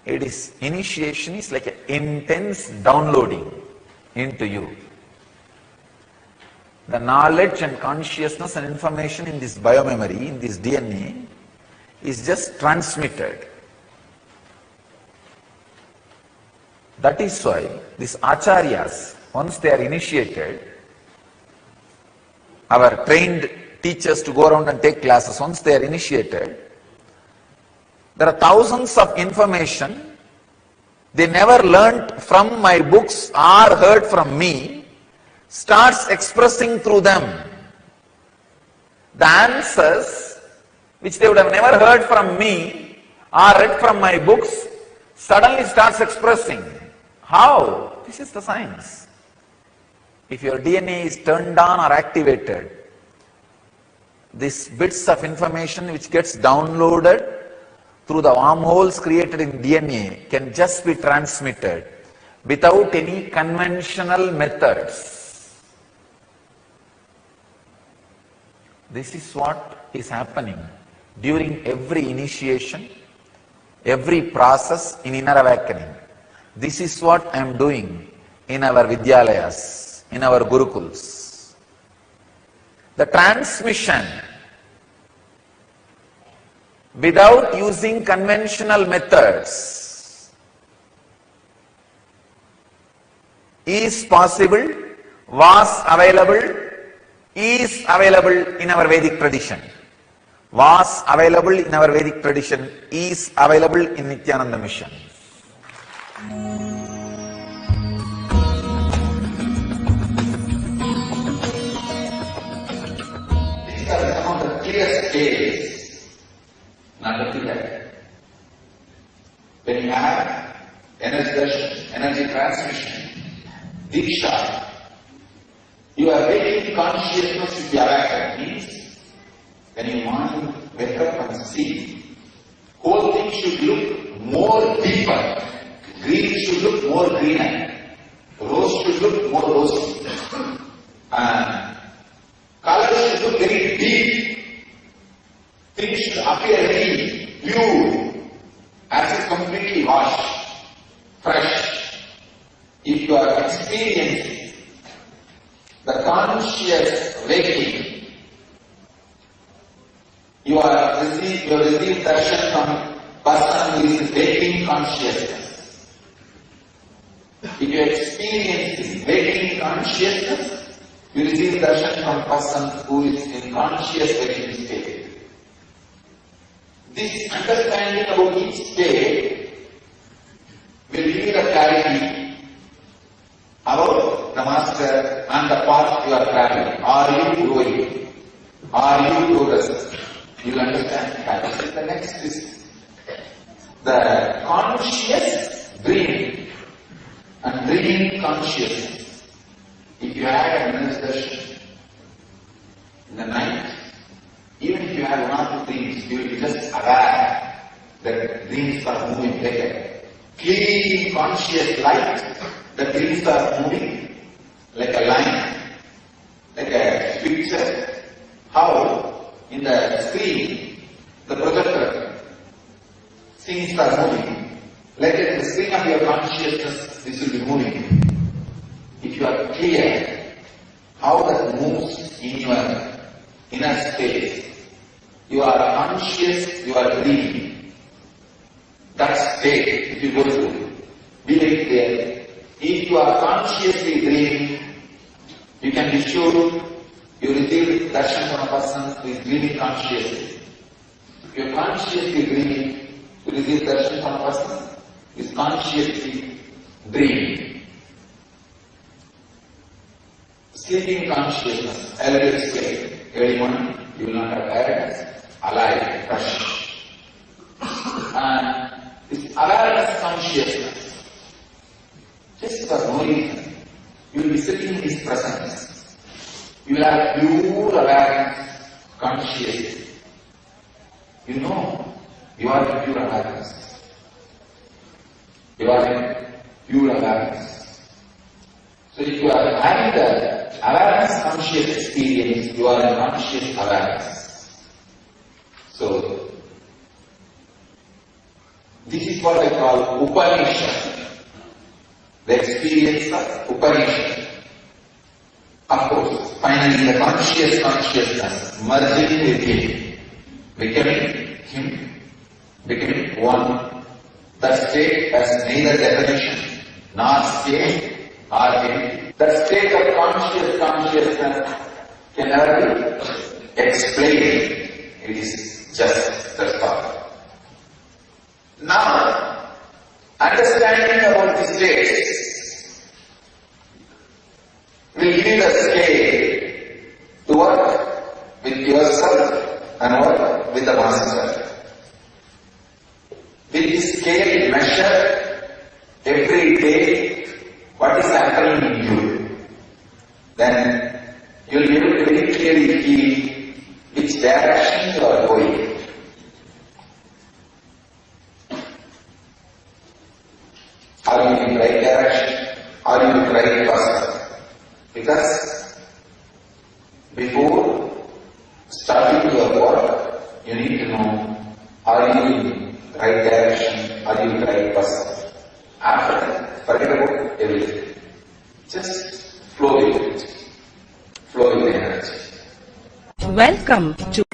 Initiation is like an intense downloading into you. The knowledge and consciousness and information in this biomemory, in this DNA, is just transmitted. That is why these acharyas, once they are initiated, our trained teachers to go around and take classes, once they are initiated, there are thousands of information they never learnt from my books or heard from me, starts expressing through them. The answers which they would have never heard from me or read from my books suddenly starts expressing. How? This is the science. If your DNA is turned on or activated, these bits of information which gets downloaded through the wormholes created in DNA can just be transmitted without any conventional methods. This is what is happening during every initiation, every process in inner awakening. This is what I am doing in our Vidyalayas, in our Gurukuls. The transmission without using conventional methods is possible, was available, is available in our Vedic tradition. Was available in our Vedic tradition, is available in Nithyananda mission. These are some of the clearest cases. Nothing like when you have energy transmission, diksha, you are waking consciousness with the awakened. Means when you want to wake up and see, whole thing should look more deeper. Green should look more greener. Rose should look more rosy. And color should look very deep. Things should appear very pure, as if completely washed, fresh. If you are experiencing the conscious waking, you receive darshan from person who is waking consciousness. If you are experiencing waking consciousness, you receive darshan from person who is in conscious waking state. This understanding about each state will give you the clarity about the master and the path you are traveling. Are you growing? Are you progressing? You will understand that. The next is the conscious dreaming and dreaming consciousness. If you have a meditation in the night, even if you have one or two dreams, you will be just aware that dreams are moving like a clean, conscious light. The dreams are moving like a line, like a picture. How in the screen, the projector, things are moving. Like at the screen of your consciousness, this will be moving. If you are clear how that moves in your inner space, you are conscious, you are dreaming. That state, if you go through, be very clear. If you are consciously dreaming, you can be sure you receive darshan from a person who is dreaming consciously. If you are consciously dreaming, to receive darshan from a person is consciously dreaming. Sleeping consciousness, I will explain. Early morning, you will not have awareness, alive, fresh. And this awareness consciousness, just for no reason, you will be sitting in His presence. You will have pure awareness, consciously. You know, you are in pure awareness. You are in pure awareness. So if you are having the awareness conscious experience, you are in conscious awareness. So, this is what I call Upanishad. The experience of Upanishad. Of course, finally the conscious consciousness merging with Him, becoming one. That state has neither definition nor state nor entity. That state of consciousness can never be explained. It is just that thought. Now, understanding about the states will give you the scale to work with yourself and work with the Master. With this scale measure every day what is happening in you, then you will be able to very clearly feel which direction you are going. Are you in the right direction? Are you in the right person? Because before starting your work, you need to know, are you in the right direction? Are you in the right person? After that, forget about everything. Just flow with it. Flow with the energy. Welcome to